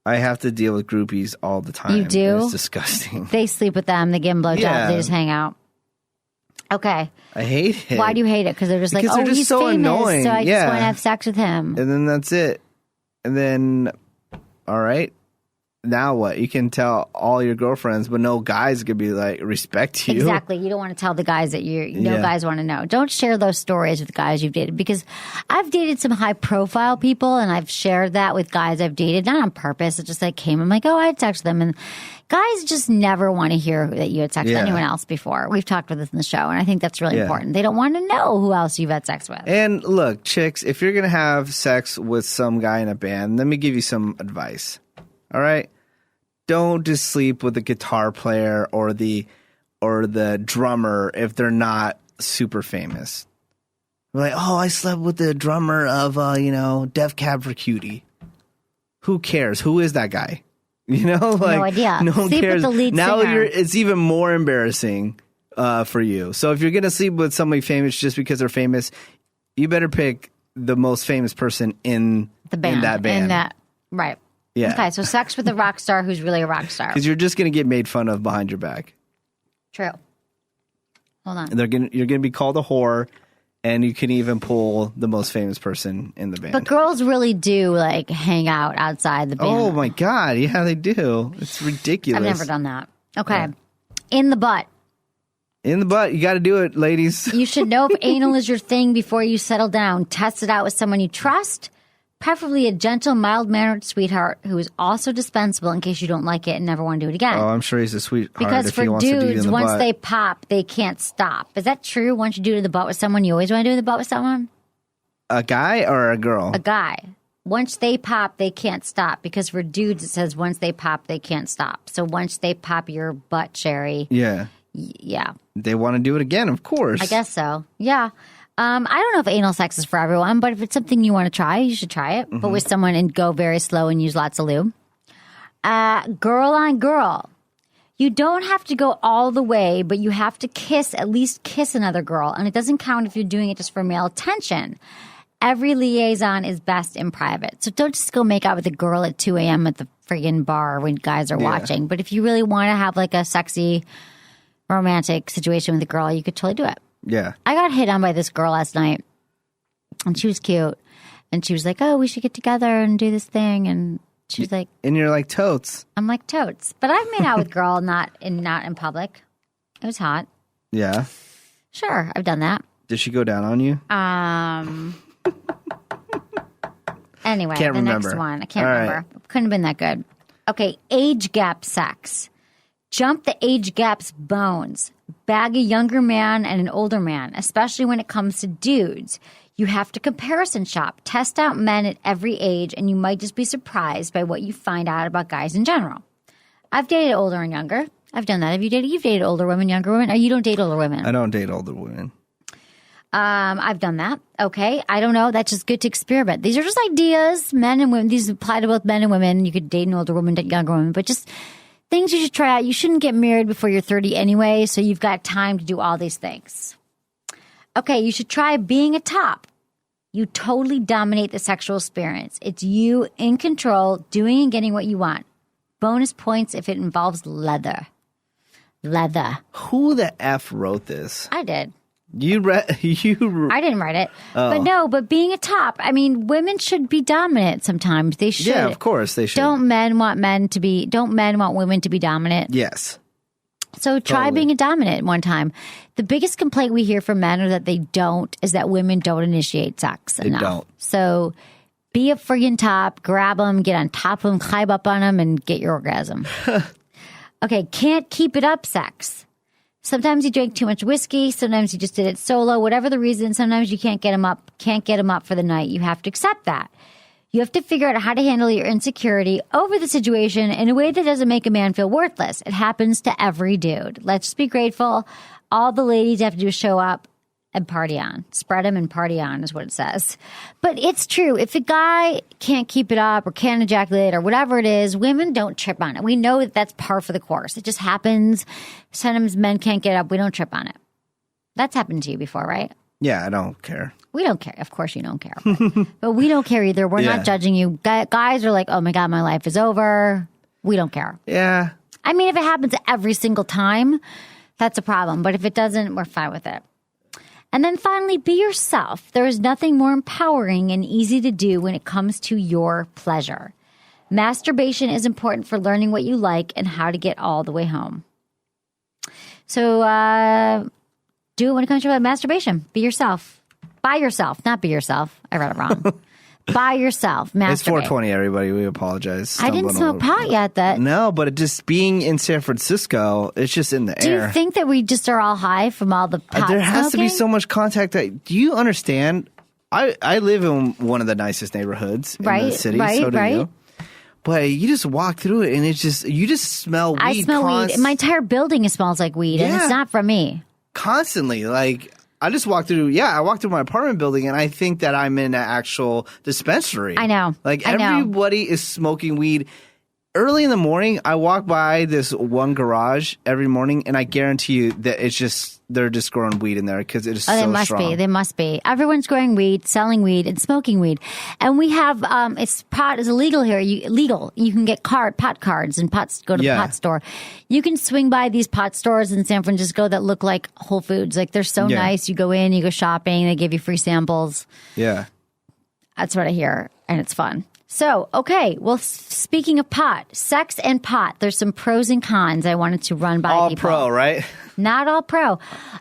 S8: I have to deal with groupies all the time.
S1: You do?
S8: It's disgusting.
S1: They sleep with them. They give them blowjobs.
S8: Yeah.
S1: They just hang out. Okay.
S8: I hate it.
S1: Why do you hate it? Because they're just like,
S8: Because they're just
S1: he's
S8: so
S1: famous,
S8: annoying.
S1: so I just
S8: Yeah.
S1: want to have sex with him.
S8: And then that's it. And then, all right. Now what? You can tell all your girlfriends, but no guys could be like, respect you.
S1: Exactly. You don't want to tell the guys that
S8: Yeah.
S1: guys want to know. Don't share those stories with guys you've dated, because I've dated some high profile people and I've shared that with guys I've dated, not on purpose. It just like came. I'm like, oh, I had sex with them. And guys just never want to hear that you had sex with anyone else before. We've talked about this in the show, and I think that's really important. They don't want to know who else you've had sex with.
S8: And look, chicks, if you're going to have sex with some guy in a band, let me give you some advice. All right? don't just sleep with the guitar player or the drummer if they're not super famous. Like, oh, I slept with the drummer of Def Cab for Cutie. Who cares? Who is that guy? Like,
S1: no idea.
S8: No one
S1: sleep
S8: cares.
S1: with the lead
S8: now
S1: singer.
S8: it's even more embarrassing for you. So if you're gonna sleep with somebody famous just because they're famous, you better pick the most famous person in
S1: the band.
S8: In that band.
S1: Right.
S8: Yeah.
S1: Okay, so sex with a rock star who's really a rock star.
S8: Because you're just gonna get made fun of behind your back.
S1: True. Hold on.
S8: You're gonna be called a whore, and you can even pull the most famous person in the band.
S1: But girls really do like hang out outside the band.
S8: Oh my God! Yeah, they do. It's ridiculous.
S1: I've never done that. Okay. In the butt.
S8: In the butt. You got to do it, ladies.
S1: You should know if anal is your thing before you settle down. Test it out with someone you trust, preferably a gentle, mild-mannered sweetheart who is also dispensable in case you don't like it and never want to do it again.
S8: Oh, I'm sure he's a sweetheart.
S1: Because
S8: if
S1: for
S8: he wants to do it in
S1: dudes,
S8: the
S1: once
S8: butt.
S1: they pop, they can't stop. Is that true? Once you do it in the butt with someone, you always want to do it in the butt with someone?
S8: A guy or a girl?
S1: A guy. Once they pop, they can't stop. Because for dudes, it says once they pop, they can't stop. So once they pop your butt, Sherry.
S8: Yeah.
S1: Yeah.
S8: They want to do it again, of course.
S1: I guess so. Yeah. I don't know if anal sex is for everyone, but if it's something you want to try, you should try it. But with someone and go very slow and use lots of lube. Girl on girl. You don't have to go all the way, but you have to at least kiss another girl. And it doesn't count if you're doing it just for male attention. Every liaison is best in private. So don't just go make out with a girl at 2 a.m. at the friggin' bar when guys are watching. But if you really want to have like a sexy romantic situation with a girl, you could totally do it.
S8: Yeah.
S1: I got hit on by this girl last night, and she was cute. And she was like, oh, we should get together and do this thing. And she was like...
S8: And you're like, totes.
S1: I'm like, totes. But I've made out with girl, not in public. It was hot.
S8: Yeah.
S1: Sure, I've done that.
S8: Did she go down on you?
S1: Anyway,
S8: Can't
S1: the
S8: remember.
S1: next one. I can't
S8: All
S1: remember.
S8: right.
S1: Couldn't have been that good. Okay, age gap sex. Jump the age gap's bones. Bag a younger man and an older man, especially when it comes to dudes. You have to comparison shop. Test out men at every age, and you might just be surprised by what you find out about guys in general. I've dated older and younger. I've done that. Have you dated? You've dated older women, younger women? Or you don't date older women?
S8: I don't date older women.
S1: I've done that. Okay. I don't know. That's just good to experiment. These are just ideas, men and women. These apply to both men and women. You could date an older woman, date younger woman, but just things you should try out. You shouldn't get married before you're 30 anyway, so you've got time to do all these things. Okay. You should try being a top. You totally dominate the sexual experience. It's you in control, doing and getting what you want. Bonus points if it involves leather. Leather.
S8: Who the F wrote this?
S1: I did.
S8: You read?
S1: I didn't write it. But being a top, I mean, women should be dominant sometimes. They should.
S8: Yeah, of course they should.
S1: Don't men want women to be dominant?
S8: Yes.
S1: So try
S8: Totally.
S1: being a dominant one time. The biggest complaint we hear from men is that women don't initiate sex enough.
S8: don't.
S1: So be a friggin' top, grab them, get on top of them, climb up on them, and get your orgasm. Okay, can't keep it up sex. Sometimes you drank too much whiskey. Sometimes you just did it solo. Whatever the reason, sometimes you can't get them up for the night. You have to accept that. You have to figure out how to handle your insecurity over the situation in a way that doesn't make a man feel worthless. It happens to every dude. Let's just be grateful. All the ladies have to do is show up and party on. Spread them and party on is what it says. But it's true. If a guy can't keep it up or can't ejaculate or whatever it is, women don't trip on it. We know that that's par for the course. It just happens. Sometimes men can't get up. We don't trip on it. That's happened to you before, right?
S8: Yeah, I don't care.
S1: We don't care. Of course you don't care. But we don't care either. We're
S8: Yeah.
S1: not judging you. Guys are like, oh my God, my life is over. We don't care.
S8: Yeah.
S1: I mean, if it happens every single time, that's a problem. But if it doesn't, we're fine with it. And then finally, be yourself. There is nothing more empowering and easy to do when it comes to your pleasure. Masturbation is important for learning what you like and how to get all the way home. So do it when it comes to masturbation. Be yourself. By yourself, not be yourself. I read it wrong. By yourself. Masturbate.
S8: It's 4:20, everybody. We apologize.
S1: I didn't smoke pot yet.
S8: No, but it just being in San Francisco, it's just in the
S1: Do
S8: air.
S1: you think that we just are all high from all the pot
S8: There has to be
S1: smoking?
S8: so much contact. Do you understand? I live in one of the nicest neighborhoods in the
S1: Right,
S8: city.
S1: right,
S8: So do
S1: right.
S8: you. but you just walk through it and you just smell weed.
S1: I smell weed. My entire building smells like weed, and it's not from me.
S8: Constantly. Like, I just walked through my apartment building, and I think that I'm in an actual dispensary.
S1: I know.
S8: Like,
S1: I know.
S8: everybody is smoking weed. Early in the morning, I walk by this one garage every morning, and I guarantee you that they're just growing weed in there because it is so strong.
S1: They must be. Everyone's growing weed, selling weed, and smoking weed. And we have pot is illegal here. You can get pot cards and pots. Go to the pot store. You can swing by these pot stores in San Francisco that look like Whole Foods. Like, they're so nice. You go in, you go shopping, they give you free samples.
S8: Yeah,
S1: that's what I hear, and it's fun. So, okay. Well, speaking of pot, sex and pot, there's some pros and cons I wanted to run by
S8: all
S1: people.
S8: All pro, right?
S1: Not all pro.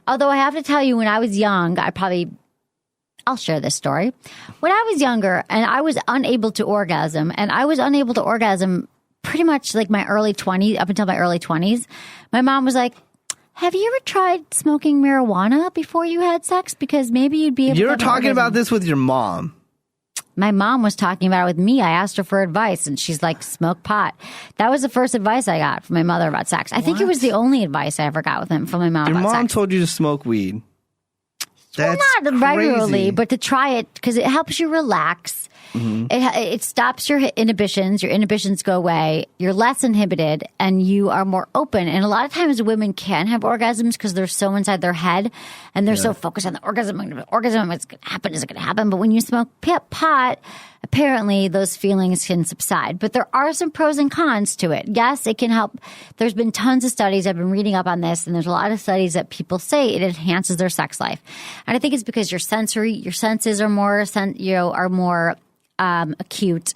S1: Although I have to tell you, when I was young, I'll share this story. When I was younger and I was unable to orgasm, pretty much like my early 20s, up until my early 20s, my mom was like, have you ever tried smoking marijuana before you had sex? Because maybe you'd be able to.
S8: You're talking about this with your mom.
S1: My mom was talking about it with me. I asked her for advice, and she's like, smoke pot. That was the first advice I got from my mother about sex. I think it was the only advice I ever got from my mom
S8: your
S1: about sex.
S8: Your mom told you to smoke weed. That's
S1: not regularly, but to try it because it helps you relax. Mm-hmm. It stops your inhibitions. Your inhibitions go away. You're less inhibited, and you are more open. And a lot of times women can have orgasms because they're so inside their head, and they're so focused on the orgasm. Orgasm, it's going to happen. Is it going to happen? But when you smoke pot, apparently those feelings can subside. But there are some pros and cons to it. Yes, it can help. There's been tons of studies. I've been reading up on this, and there's a lot of studies that people say it enhances their sex life. And I think it's because your senses are more, acute,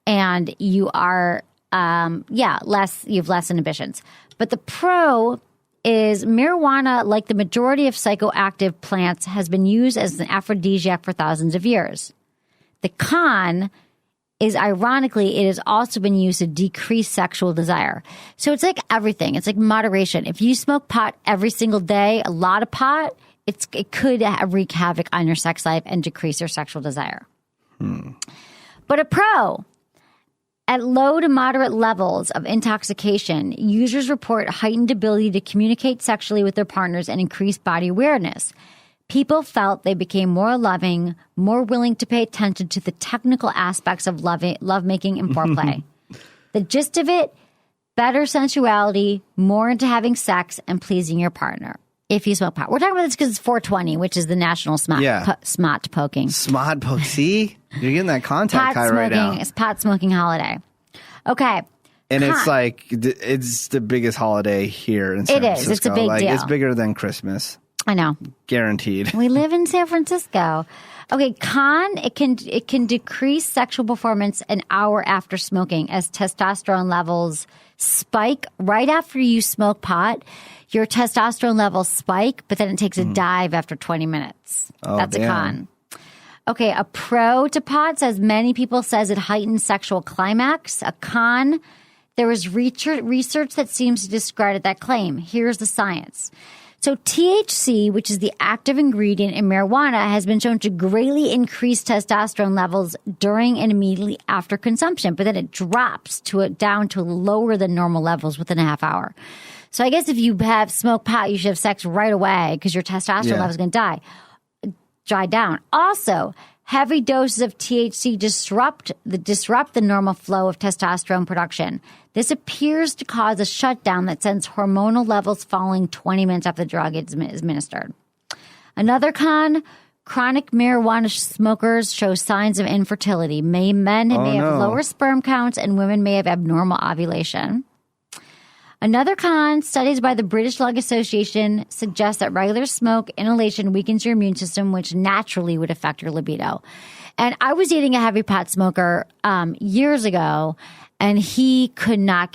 S1: and you are, you have less inhibitions. But the pro is marijuana, like the majority of psychoactive plants, has been used as an aphrodisiac for thousands of years. The con is, ironically, it has also been used to decrease sexual desire. So it's like everything. It's like moderation. If you smoke pot every single day, a lot of pot, it could wreak havoc on your sex life and decrease your sexual desire. But a pro, at low to moderate levels of intoxication, users report heightened ability to communicate sexually with their partners and increased body awareness. People felt they became more loving, more willing to pay attention to the technical aspects of lovemaking and foreplay. The gist of it, better sensuality, more into having sex and pleasing your partner. If you smoke pot. We're talking about this because it's 420, which is the national smot poking.
S8: Smot poke. See? You're getting that contact high right now.
S1: It's pot smoking holiday. Okay.
S8: And it's like, it's the biggest holiday here in San Francisco.
S1: It's a big deal.
S8: It's bigger than Christmas.
S1: I know.
S8: Guaranteed.
S1: We live in San Francisco. Okay, con, it can decrease sexual performance an hour after smoking as testosterone levels spike right after you smoke pot. Your testosterone levels spike, but then it takes a dive after 20 minutes. That's a con. Okay, a pro to pot, says many people says it heightens sexual climax. A con, there is research that seems to discredit that claim. Here's the science. So THC, which is the active ingredient in marijuana, has been shown to greatly increase testosterone levels during and immediately after consumption, but then it drops down to lower than normal levels within a half hour. So I guess if you have smoked pot, you should have sex right away because your testosterone level is going to dry down. Also, heavy doses of THC disrupt the normal flow of testosterone production. This appears to cause a shutdown that sends hormonal levels falling 20 minutes after the drug is administered. Another con, chronic marijuana smokers show signs of infertility. Men may have lower sperm counts and women may have abnormal ovulation. Another con, studies by the British Lung Association suggest that regular smoke inhalation weakens your immune system, which naturally would affect your libido. And I was dating a heavy pot smoker years ago, and he could not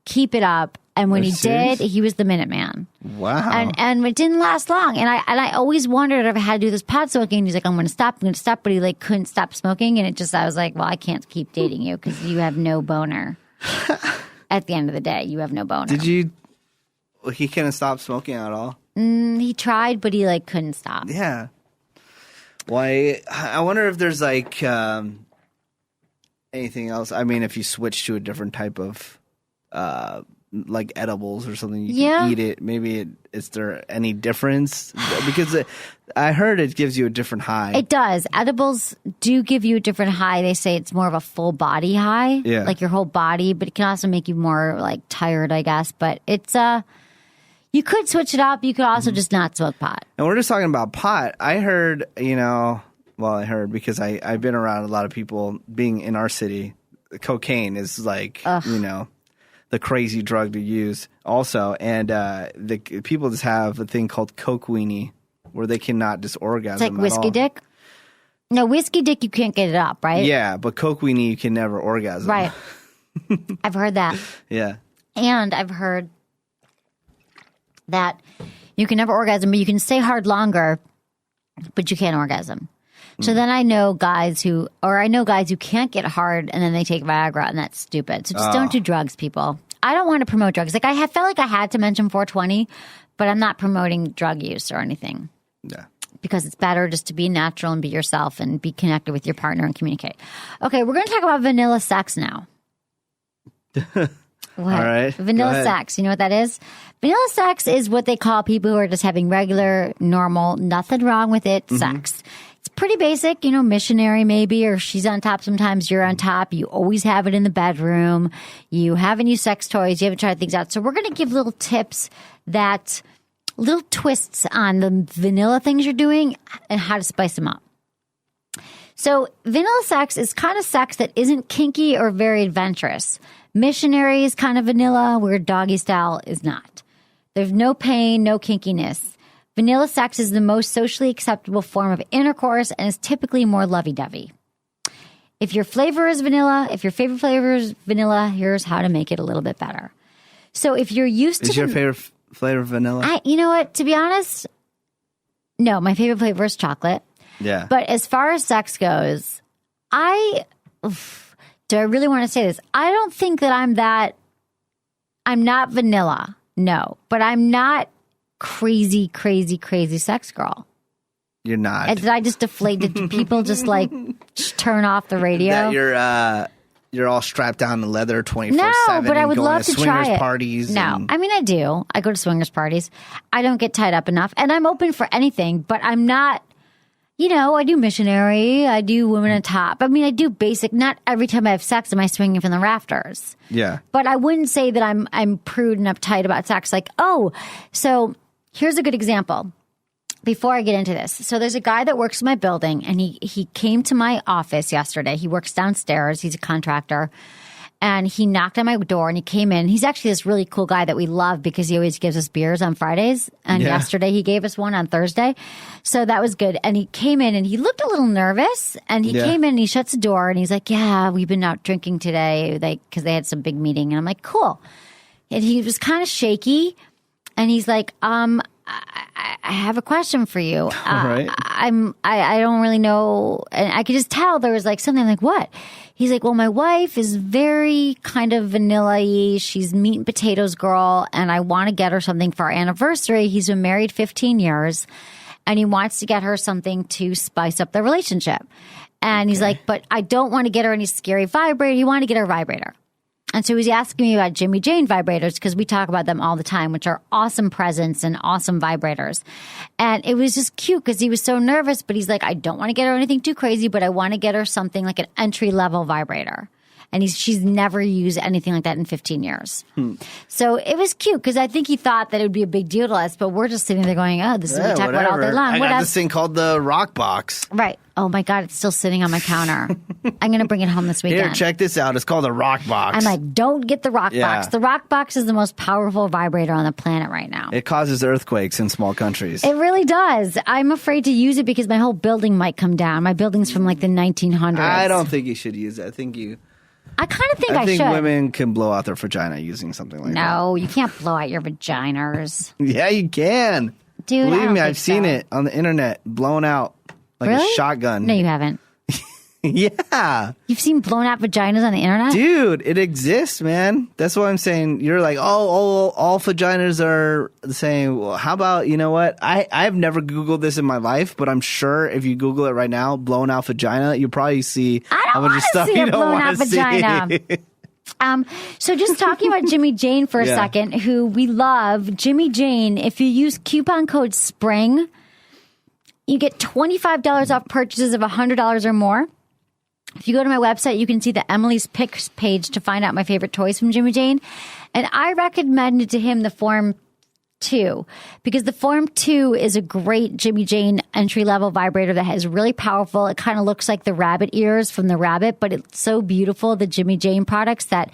S1: keep it up. And when he did, he was the Minuteman.
S8: Wow.
S1: And it didn't last long. And I always wondered if I had to do this pot smoking. He's like, I'm going to stop. But he couldn't stop smoking. And I was like, well, I can't keep dating you because you have no boner. At the end of the day, you have no boner.
S8: He couldn't stop smoking at all?
S1: He tried, but he couldn't stop.
S8: Yeah. Why? I wonder if there's anything else? I mean, if you switch to a different type of like edibles or something, you can eat it. Maybe is there any difference? Because I heard it gives you a different high.
S1: It does. Edibles do give you a different high. They say it's more of a full body high, like your whole body, but it can also make you more like tired, I guess. But it's you could switch it up. You could also just not smoke pot.
S8: And we're just talking about pot. I heard, I heard because I've been around a lot of people being in our city. Cocaine is like, the crazy drug to use also. And the people just have a thing called coke weenie where they cannot just orgasm.
S1: It's like whiskey dick? No, whiskey dick, you can't get it up, right?
S8: Yeah, but coke weenie, you can never orgasm.
S1: Right. I've heard that.
S8: Yeah.
S1: And I've heard that you can never orgasm, but you can stay hard longer, but you can't orgasm. So then I know guys who can't get hard and then they take Viagra, and that's stupid. So just don't do drugs, people. I don't want to promote drugs. Like I felt like I had to mention 420, but I'm not promoting drug use or anything.
S8: Yeah.
S1: Because it's better just to be natural and be yourself and be connected with your partner and communicate. Okay, we're going to talk about vanilla sex now. What?
S8: All right.
S1: Vanilla sex. You know what that is? Vanilla sex is what they call people who are just having regular, normal, nothing wrong with it, sex. It's pretty basic, missionary maybe, or she's on top sometimes, you're on top. You always have it in the bedroom. You haven't used sex toys. You haven't tried things out. So we're going to give little tips little twists on the vanilla things you're doing and how to spice them up. So vanilla sex is kind of sex that isn't kinky or very adventurous. Missionary is kind of vanilla, where doggy style is not. There's no pain, no kinkiness. Vanilla sex is the most socially acceptable form of intercourse and is typically more lovey-dovey. If your favorite flavor is vanilla, here's how to make it a little bit better. So if you're used to...
S8: Is your favorite flavor vanilla?
S1: You know what? To be honest, no, my favorite flavor is chocolate.
S8: Yeah.
S1: But as far as sex goes, do I really want to say this? I don't think that I'm not vanilla. No, but I'm not crazy sex girl.
S8: You're not.
S1: Did I just deflate? Did people just like turn off the radio?
S8: That you're all strapped down to leather 24/7.
S1: No, but I would love to try it.
S8: Parties.
S1: No, I mean I do. I go to swingers parties. I don't get tied up enough, and I'm open for anything. But I'm not. I do missionary. I do women on top. I mean, I do basic. Not every time I have sex am I swinging from the rafters.
S8: Yeah.
S1: But I wouldn't say that I'm prude and uptight about sex. Like, so here's a good example. Before I get into this, so there's a guy that works in my building, and he came to my office yesterday. He works downstairs. He's a contractor. And he knocked on my door and he came in. He's actually this really cool guy that we love because he always gives us beers on Fridays. And yesterday he gave us one on Thursday. So that was good. And he came in and he looked a little nervous. And he came in and he shuts the door and he's like, yeah, we've been out drinking today because they had some big meeting. And I'm like, cool. And he was kind of shaky. And he's like, I have a question for you.
S8: Right.
S1: I don't really know. And I could just tell there was like something like, what? He's like, well, my wife is very kind of vanilla-y. She's meat and potatoes girl, and I want to get her something for our anniversary. He's been married 15 years, and he wants to get her something to spice up their relationship. And he's like, but I don't want to get her any scary vibrator. He wanted to get her a vibrator. And so he's asking me about Jimmy Jane vibrators because we talk about them all the time, which are awesome presents and awesome vibrators. And it was just cute because he was so nervous, but he's like, I don't want to get her anything too crazy, but I want to get her something like an entry-level vibrator. And she's never used anything like that in 15 years. So it was cute because I think he thought that it would be a big deal to us, but we're just sitting there going, oh, this is what we talk about all day long.
S8: I got this thing called the rock box.
S1: Right. Oh, my God. It's still sitting on my counter. I'm going to bring it home this weekend.
S8: Here, check this out. It's called the rock box.
S1: I'm like, don't get the rock box. The rock box is the most powerful vibrator on the planet right now.
S8: It causes earthquakes in small countries.
S1: It really does. I'm afraid to use it because my whole building might come down. My building's from like the 1900s.
S8: I don't think you should use it.
S1: I kind of think I should.
S8: I think women can blow out their vagina using something like that.
S1: No, you can't blow out your vaginas.
S8: Yeah, you can.
S1: Dude,
S8: believe me, I've seen it on the internet blown out like a shotgun.
S1: No, you haven't.
S8: Yeah.
S1: You've seen blown out vaginas on the internet?
S8: Dude, it exists, man. That's what I'm saying. You're like, all vaginas are the same. Well, how about, you know what? I've never Googled this in my life, but I'm sure if you Google it right now, blown out vagina, you'll probably see how much stuff you don't want to see.
S1: So just talking about Jimmy Jane for a second, who we love. Jimmy Jane, if you use coupon code SPRING, you get $25 off purchases of $100 or more. If you go to my website, you can see the Emily's Picks page to find out my favorite toys from Jimmy Jane. And I recommended to him the Form 2 because the Form 2 is a great Jimmy Jane entry-level vibrator that is really powerful. It kind of looks like the rabbit ears from the rabbit, but it's so beautiful, the Jimmy Jane products, that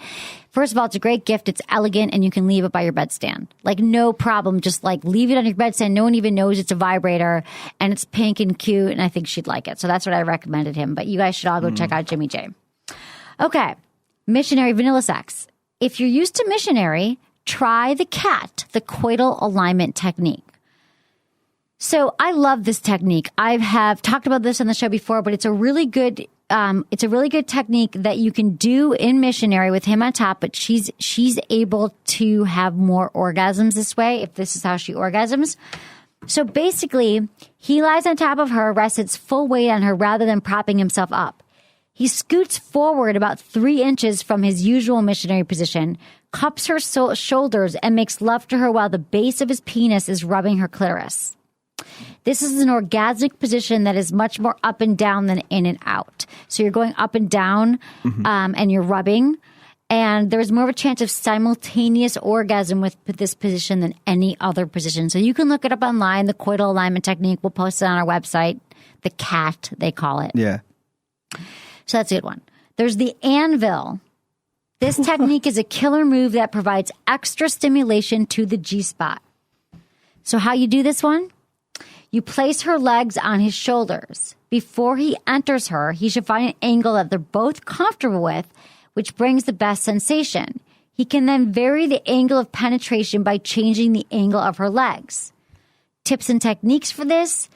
S1: first of all, it's a great gift. It's elegant, and you can leave it by your bedstand. Like, no problem. Just, like, leave it on your bedstand. No one even knows it's a vibrator, and it's pink and cute, and I think she'd like it. So that's what I recommended him. But you guys should all go check out Jimmy Jane. Okay. Missionary vanilla sex. If you're used to missionary, try the CAT, the coital alignment technique. So I love this technique. I have talked about this on the show before, but it's a really good technique that you can do in missionary with him on top, but she's able to have more orgasms this way if this is how she orgasms. So basically, he lies on top of her, rests its full weight on her rather than propping himself up. He scoots forward about 3 inches from his usual missionary position, cups her shoulders, and makes love to her while the base of his penis is rubbing her clitoris. This is an orgasmic position that is much more up and down than in and out. So you're going up and down, and you're rubbing, and there's more of a chance of simultaneous orgasm with this position than any other position. So you can look it up online, the coital alignment technique. We'll post it on our website. The CAT, they call it.
S8: Yeah.
S1: So that's a good one. There's the anvil. This technique is a killer move that provides extra stimulation to the G-spot. So how you do this one? You place her legs on his shoulders. Before he enters her, he should find an angle that they're both comfortable with, which brings the best sensation. He can then vary the angle of penetration by changing the angle of her legs. Tips and techniques for this: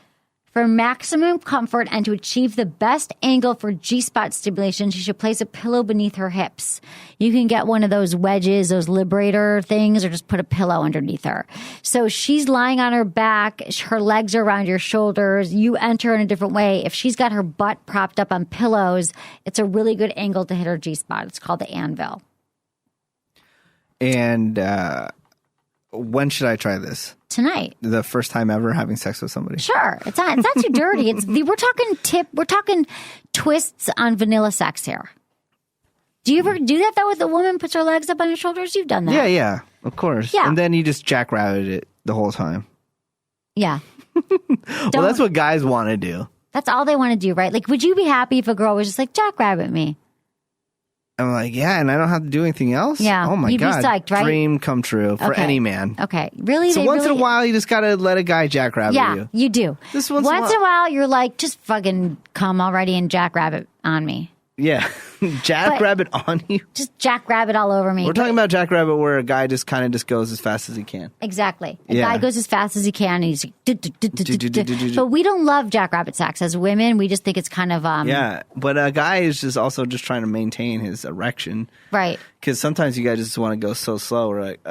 S1: for maximum comfort and to achieve the best angle for G-spot stimulation, she should place a pillow beneath her hips. You can get one of those wedges, those liberator things, or just put a pillow underneath her. So she's lying on her back, her legs are around your shoulders, you enter in a different way. If she's got her butt propped up on pillows, it's a really good angle to hit her G-spot. It's called the anvil.
S8: And when should I try this?
S1: Tonight.
S8: The first time ever having sex with somebody.
S1: Sure. It's not too dirty. We're talking twists on vanilla sex here. Do you ever do that though with a woman puts her legs up on your shoulders? You've done that.
S8: Yeah, of course.
S1: Yeah.
S8: And then you just jackrabbit it the whole time.
S1: Yeah.
S8: Well, that's what guys want to do.
S1: That's all they want to do, right? Like, would you be happy if a girl was just like, jackrabbit me?
S8: I'm like, yeah, and I don't have to do anything else?
S1: Yeah.
S8: Oh, my
S1: You'd be
S8: God.
S1: psyched, right?
S8: Dream come true for any man.
S1: Okay. Really?
S8: So once in a while, you just got to let a guy jackrabbit you.
S1: Yeah, you do.
S8: This
S1: once in a while, you're like, just fucking come already and jackrabbit on me.
S8: Yeah. Jackrabbit on you?
S1: Just jackrabbit all over me.
S8: We're talking about jackrabbit where a guy just kind of just goes as fast as he can.
S1: Exactly. A guy goes as fast as he can, and he's like, but we don't love jackrabbit sex as women. We just think it's kind of
S8: yeah, but a guy is just also just trying to maintain his erection,
S1: right?
S8: Because sometimes you guys just want to go so slow. We're like,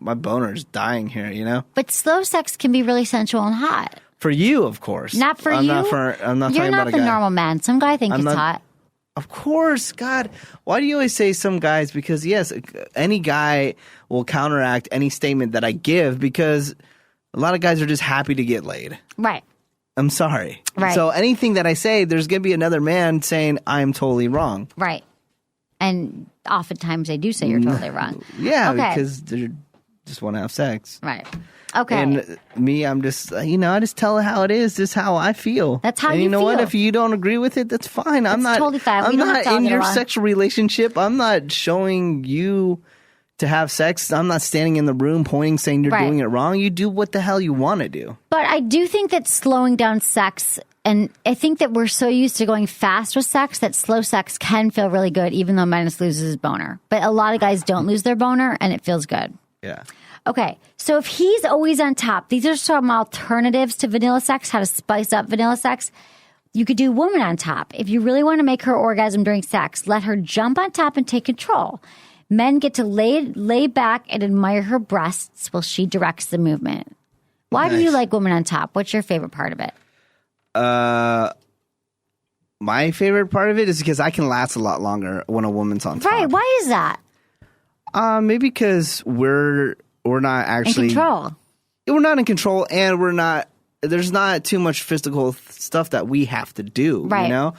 S8: my boner's dying here, you know.
S1: But slow sex can be really sensual and hot.
S8: For you, of course.
S1: Not for you.
S8: I'm not
S1: You're
S8: talking
S1: not
S8: about a
S1: the
S8: guy.
S1: normal man. Some guy think it's hot.
S8: Of course, God. Why do you always say some guys? Because, yes, any guy will counteract any statement that I give because a lot of guys are just happy to get laid.
S1: Right.
S8: I'm sorry.
S1: Right.
S8: So anything that I say, there's going to be another man saying I'm totally wrong.
S1: Right. And oftentimes they do say you're totally wrong.
S8: Yeah,
S1: okay.
S8: because they just want to have sex.
S1: Right. Okay.
S8: And me, I'm just, I just tell it how it is. This is how I feel.
S1: That's how
S8: and
S1: you
S8: know
S1: feel.
S8: what? If you don't agree with it, that's fine. I'm not
S1: totally fine.
S8: I'm
S1: We don't have
S8: not
S1: to
S8: in
S1: get
S8: your
S1: along.
S8: sexual relationship. I'm not showing you to have sex. I'm not standing in the room pointing saying you're doing it wrong. You do what the hell you want to do.
S1: But I do think that slowing down sex, and I think that we're so used to going fast with sex that slow sex can feel really good, even though Menace loses his boner. But a lot of guys don't lose their boner, and it feels good.
S8: Yeah.
S1: Okay, so if he's always on top, these are some alternatives to vanilla sex, how to spice up vanilla sex. You could do woman on top. If you really want to make her orgasm during sex, let her jump on top and take control. Men get to lay back and admire her breasts while she directs the movement. Why do you like woman on top? What's your favorite part of it?
S8: My favorite part of it is because I can last a lot longer when a woman's on top.
S1: Right. Why is that?
S8: Maybe because we're not actually
S1: in control.
S8: We're not in control, and we're not. There's not too much physical stuff that we have to do.
S1: Right.
S8: You know,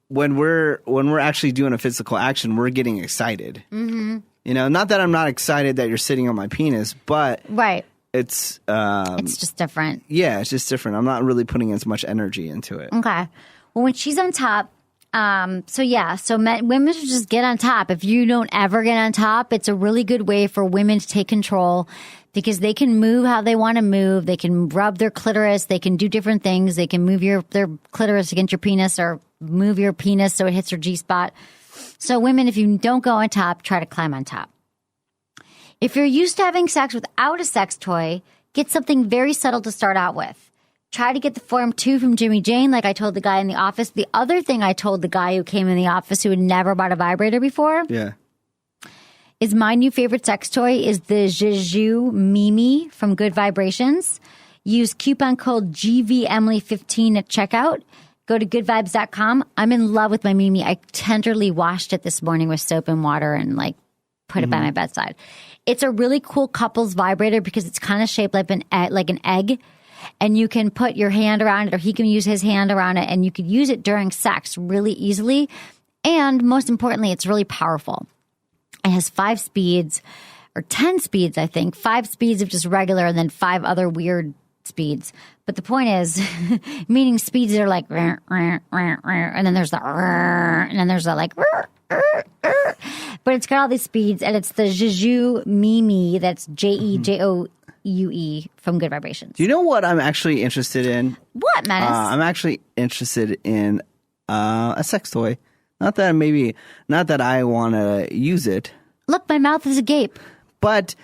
S8: when we're actually doing a physical action, we're getting excited. Mm-hmm. You know, not that I'm not excited that you're sitting on my penis, but
S1: right.
S8: It's
S1: just different.
S8: Yeah, it's just different. I'm not really putting as much energy into it.
S1: Okay. Well, when she's on top, women should just get on top. If you don't ever get on top, it's a really good way for women to take control because they can move how they want to move. They can rub their clitoris. They can do different things. They can move their clitoris against your penis or move your penis so it hits your G-spot. So women, if you don't go on top, try to climb on top. If you're used to having sex without a sex toy, get something very subtle to start out with. Try to get the Form 2 from Jimmy Jane, like I told the guy in the office. The other thing I told the guy who came in the office who had never bought a vibrator before is my new favorite sex toy is the Jeju Mimi from Good Vibrations. Use coupon code GVEmily15 at checkout. Go to goodvibes.com. I'm in love with my Mimi. I tenderly washed it this morning with soap and water and put it by my bedside. It's a really cool couples vibrator because it's kind of shaped like an egg. And you can put your hand around it or he can use his hand around it and you could use it during sex really easily. And most importantly, it's really powerful. It has 5 speeds or 10 speeds, I think. 5 speeds of just regular and then 5 other weird speeds. But the point is, meaning speeds that are like, and then there's the, and then there's the like, but it's got all these speeds and it's the Jeju Mimi. That's JEJOUE from Good Vibrations.
S8: Do you know what I'm actually interested in?
S1: What, Menace?
S8: I'm actually interested in a sex toy. Not that I want to use it.
S1: Look, my mouth is agape.
S8: But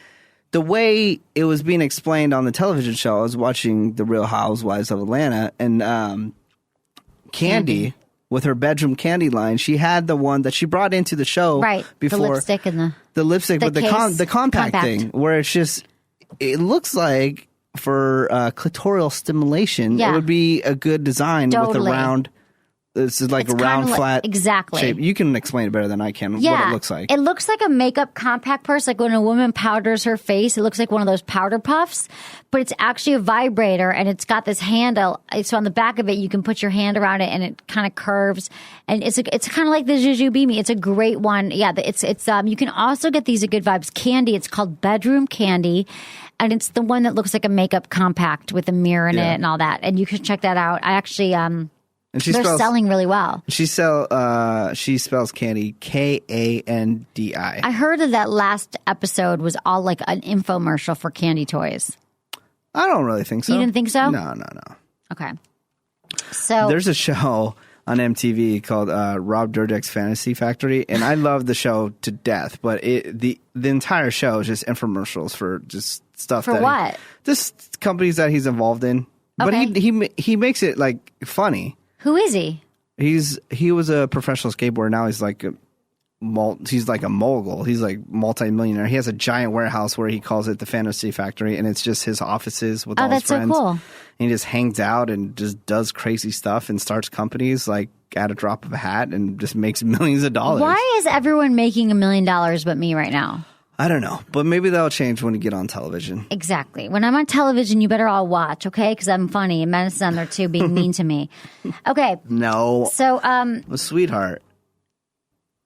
S8: the way it was being explained on the television show, I was watching The Real Housewives of Atlanta, and Candy, with her bedroom candy line, she had the one that she brought into the show before.
S1: The lipstick and
S8: the lipstick with the compact thing, where it's just, it looks like for clitoral stimulation, it would be a good design with a round. This is like a round, flat shape. You can explain it better than I can what it looks like.
S1: It looks like a makeup compact purse. Like when a woman powders her face, it looks like one of those powder puffs. But it's actually a vibrator, and it's got this handle. So on the back of it, you can put your hand around it, and it kind of curves. And it's kind of like the Jeju Mimi. It's a great one. Yeah, it's you can also get these at Good Vibes Candy. It's called Bedroom Candy. And it's the one that looks like a makeup compact with a mirror in it and all that. And you can check that out. I actually
S8: and
S1: they're selling really well.
S8: She spells candy Kandi.
S1: I heard that last episode was all like an infomercial for candy toys.
S8: I don't really think so.
S1: You didn't think so?
S8: No.
S1: Okay. So
S8: there's a show on MTV called Rob Dyrdek's Fantasy Factory, and I love the show to death. But the entire show is just infomercials for just stuff.
S1: For what?
S8: Just companies that he's involved in. But he makes it like funny.
S1: Who is he?
S8: He was a professional skateboarder. Now he's like a mogul. He's like multi-millionaire. He has a giant warehouse where he calls it the Fantasy Factory, and it's just his offices with all his friends. Oh, that's so cool. And he just hangs out and just does crazy stuff and starts companies like at a drop of a hat and just makes millions of dollars.
S1: Why is everyone making $1 million but me right now?
S8: I don't know, but maybe that'll change when you get on television.
S1: Exactly. When I'm on television, you better all watch, okay? Because I'm funny. And Menace is on there too, being mean to me. Okay.
S8: No.
S1: So,
S8: I'm a sweetheart.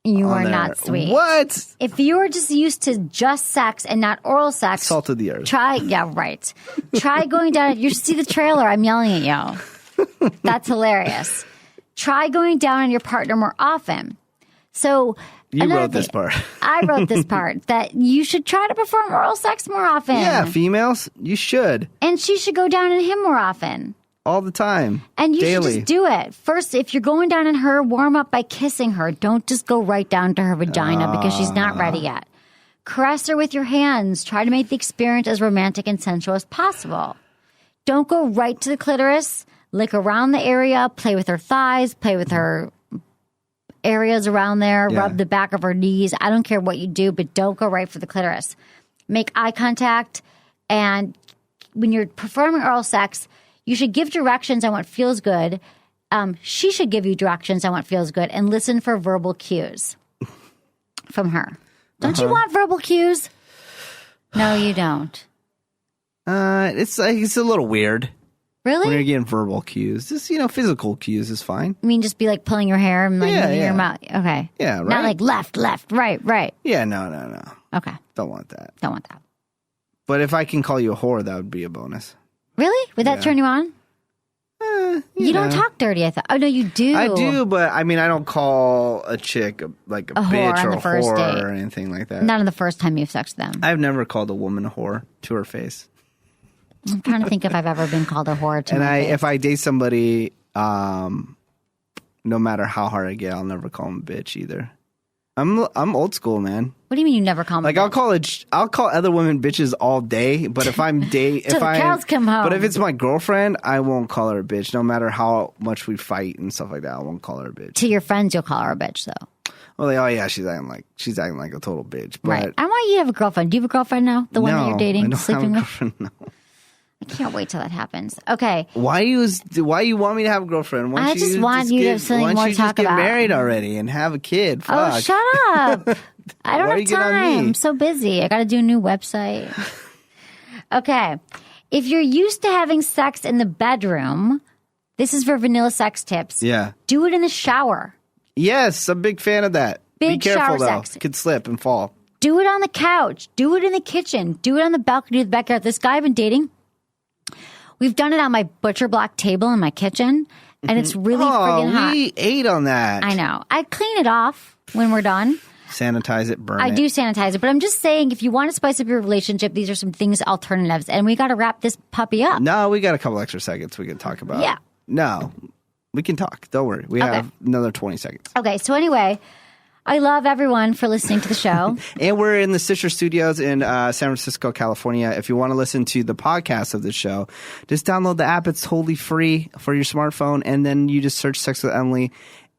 S1: You are not sweet.
S8: What?
S1: If you are just used to just sex and not oral sex,
S8: salt of the earth.
S1: Try going down. You see the trailer. I'm yelling at you. That's hilarious. Try going down on your partner more often. So.
S8: You wrote this part.
S1: I wrote this part that you should try to perform oral sex more often.
S8: Yeah, females, you should.
S1: And she should go down on him more often.
S8: All the time.
S1: And you
S8: daily.
S1: should just do it. First, if you're going down on her, warm up by kissing her. Don't just go right down to her vagina because she's not ready yet. Caress her with your hands. Try to make the experience as romantic and sensual as possible. Don't go right to the clitoris. lick around the area, play with her thighs, play with her areas around there, rub the back of her knees. I don't care what you do, but don't go right for the clitoris. Make eye contact. And when you're performing oral sex, you should give directions on what feels good. She should give you directions on what feels good and listen for verbal cues from her. Don't you want verbal cues? No, you don't.
S8: It's a little weird.
S1: Really?
S8: When you're getting verbal cues. Just, physical cues is fine.
S1: I mean, just be like pulling your hair and like moving your mouth. Okay.
S8: Yeah, right.
S1: Not like left, right.
S8: Yeah, no.
S1: Okay.
S8: Don't want that.
S1: Don't want that.
S8: But if I can call you a whore, that would be a bonus.
S1: Really? Would that turn you on? You don't talk dirty, I thought. Oh, no, you do.
S8: I do, but I mean, I don't call a chick a bitch or a whore or anything like that.
S1: Not on the first time you've sexed them.
S8: I've never called a woman a whore to her face.
S1: I'm trying to think if I've ever been called a whore to
S8: my face.
S1: face.
S8: If I date somebody, no matter how hard I get, I'll never call them a bitch either. I'm old school, man.
S1: What do you mean you never call them?
S8: Like I'll call other women bitches all day, but if I'm
S1: cows come home.
S8: But if it's my girlfriend, I won't call her a bitch, no matter how much we fight and stuff like that. I won't call her a bitch.
S1: To your friends, you'll call her a bitch, though.
S8: Well, she's acting like a total bitch. But
S1: right. I want you to have a girlfriend. Do you have a girlfriend now? The one that you're dating,
S8: I don't
S1: sleeping
S8: have a
S1: with?
S8: girlfriend, no.
S1: I can't wait till that happens. Okay.
S8: Why you want me to have a girlfriend?
S1: I just want you to have something more to talk about.
S8: Why don't you just get married already and have a kid? Fuck.
S1: Oh, shut up. I don't have time. I'm so busy. I got to do a new website. Okay. If you're used to having sex in the bedroom, this is for vanilla sex tips.
S8: Yeah.
S1: Do it in the shower.
S8: Yes, I'm a big fan of that.
S1: Big
S8: Be careful,
S1: shower
S8: though.
S1: sex.
S8: Could slip and fall.
S1: Do it on the couch. Do it in the kitchen. Do it on the balcony of the backyard. This guy I've been dating, we've done it on my butcher block table in my kitchen, and it's really friggin' hot.
S8: We ate on that.
S1: I know. I clean it off when we're done.
S8: Sanitize it, burn it.
S1: I do sanitize it, but I'm just saying if you want to spice up your relationship, these are some things, alternatives, and we got to wrap this puppy up.
S8: No, we got a couple extra seconds we can talk about.
S1: Yeah.
S8: No, we can talk. Don't worry. We have another 20 seconds.
S1: Okay, so anyway, I love everyone for listening to the show.
S8: And we're in the Sister Studios in San Francisco, California. If you want to listen to the podcast of the show, just download the app. It's totally free for your smartphone, and then you just search Sex with Emily,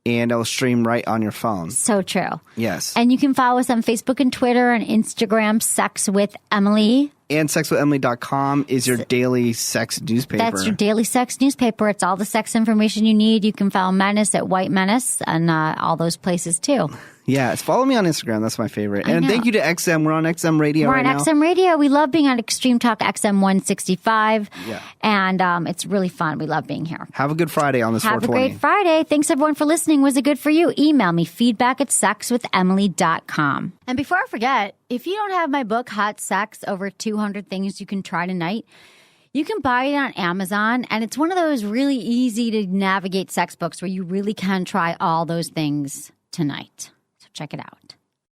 S8: and it'll stream right on your phone.
S1: So true.
S8: Yes.
S1: And you can follow us on Facebook and Twitter and Instagram, Sex with Emily.
S8: And sexwithemily.com is your daily sex newspaper.
S1: That's your daily sex newspaper. It's all the sex information you need. You can follow Menace at White Menace and all those places too.
S8: Yes. Follow me on Instagram. That's my favorite. And thank you to XM. We're on XM Radio right now.
S1: We're on XM Radio. We love being on Extreme Talk XM 165.
S8: Yeah.
S1: And it's really fun. We love being here.
S8: Have a good Friday on this 420.
S1: Have a great Friday. Thanks everyone for listening. Was it good for you? Email me feedback@sexwithemily.com. And before I forget, if you don't have my book, Hot Sex, Over 200 Things You Can Try Tonight, you can buy it on Amazon. And it's one of those really easy to navigate sex books where you really can try all those things tonight. So check it out.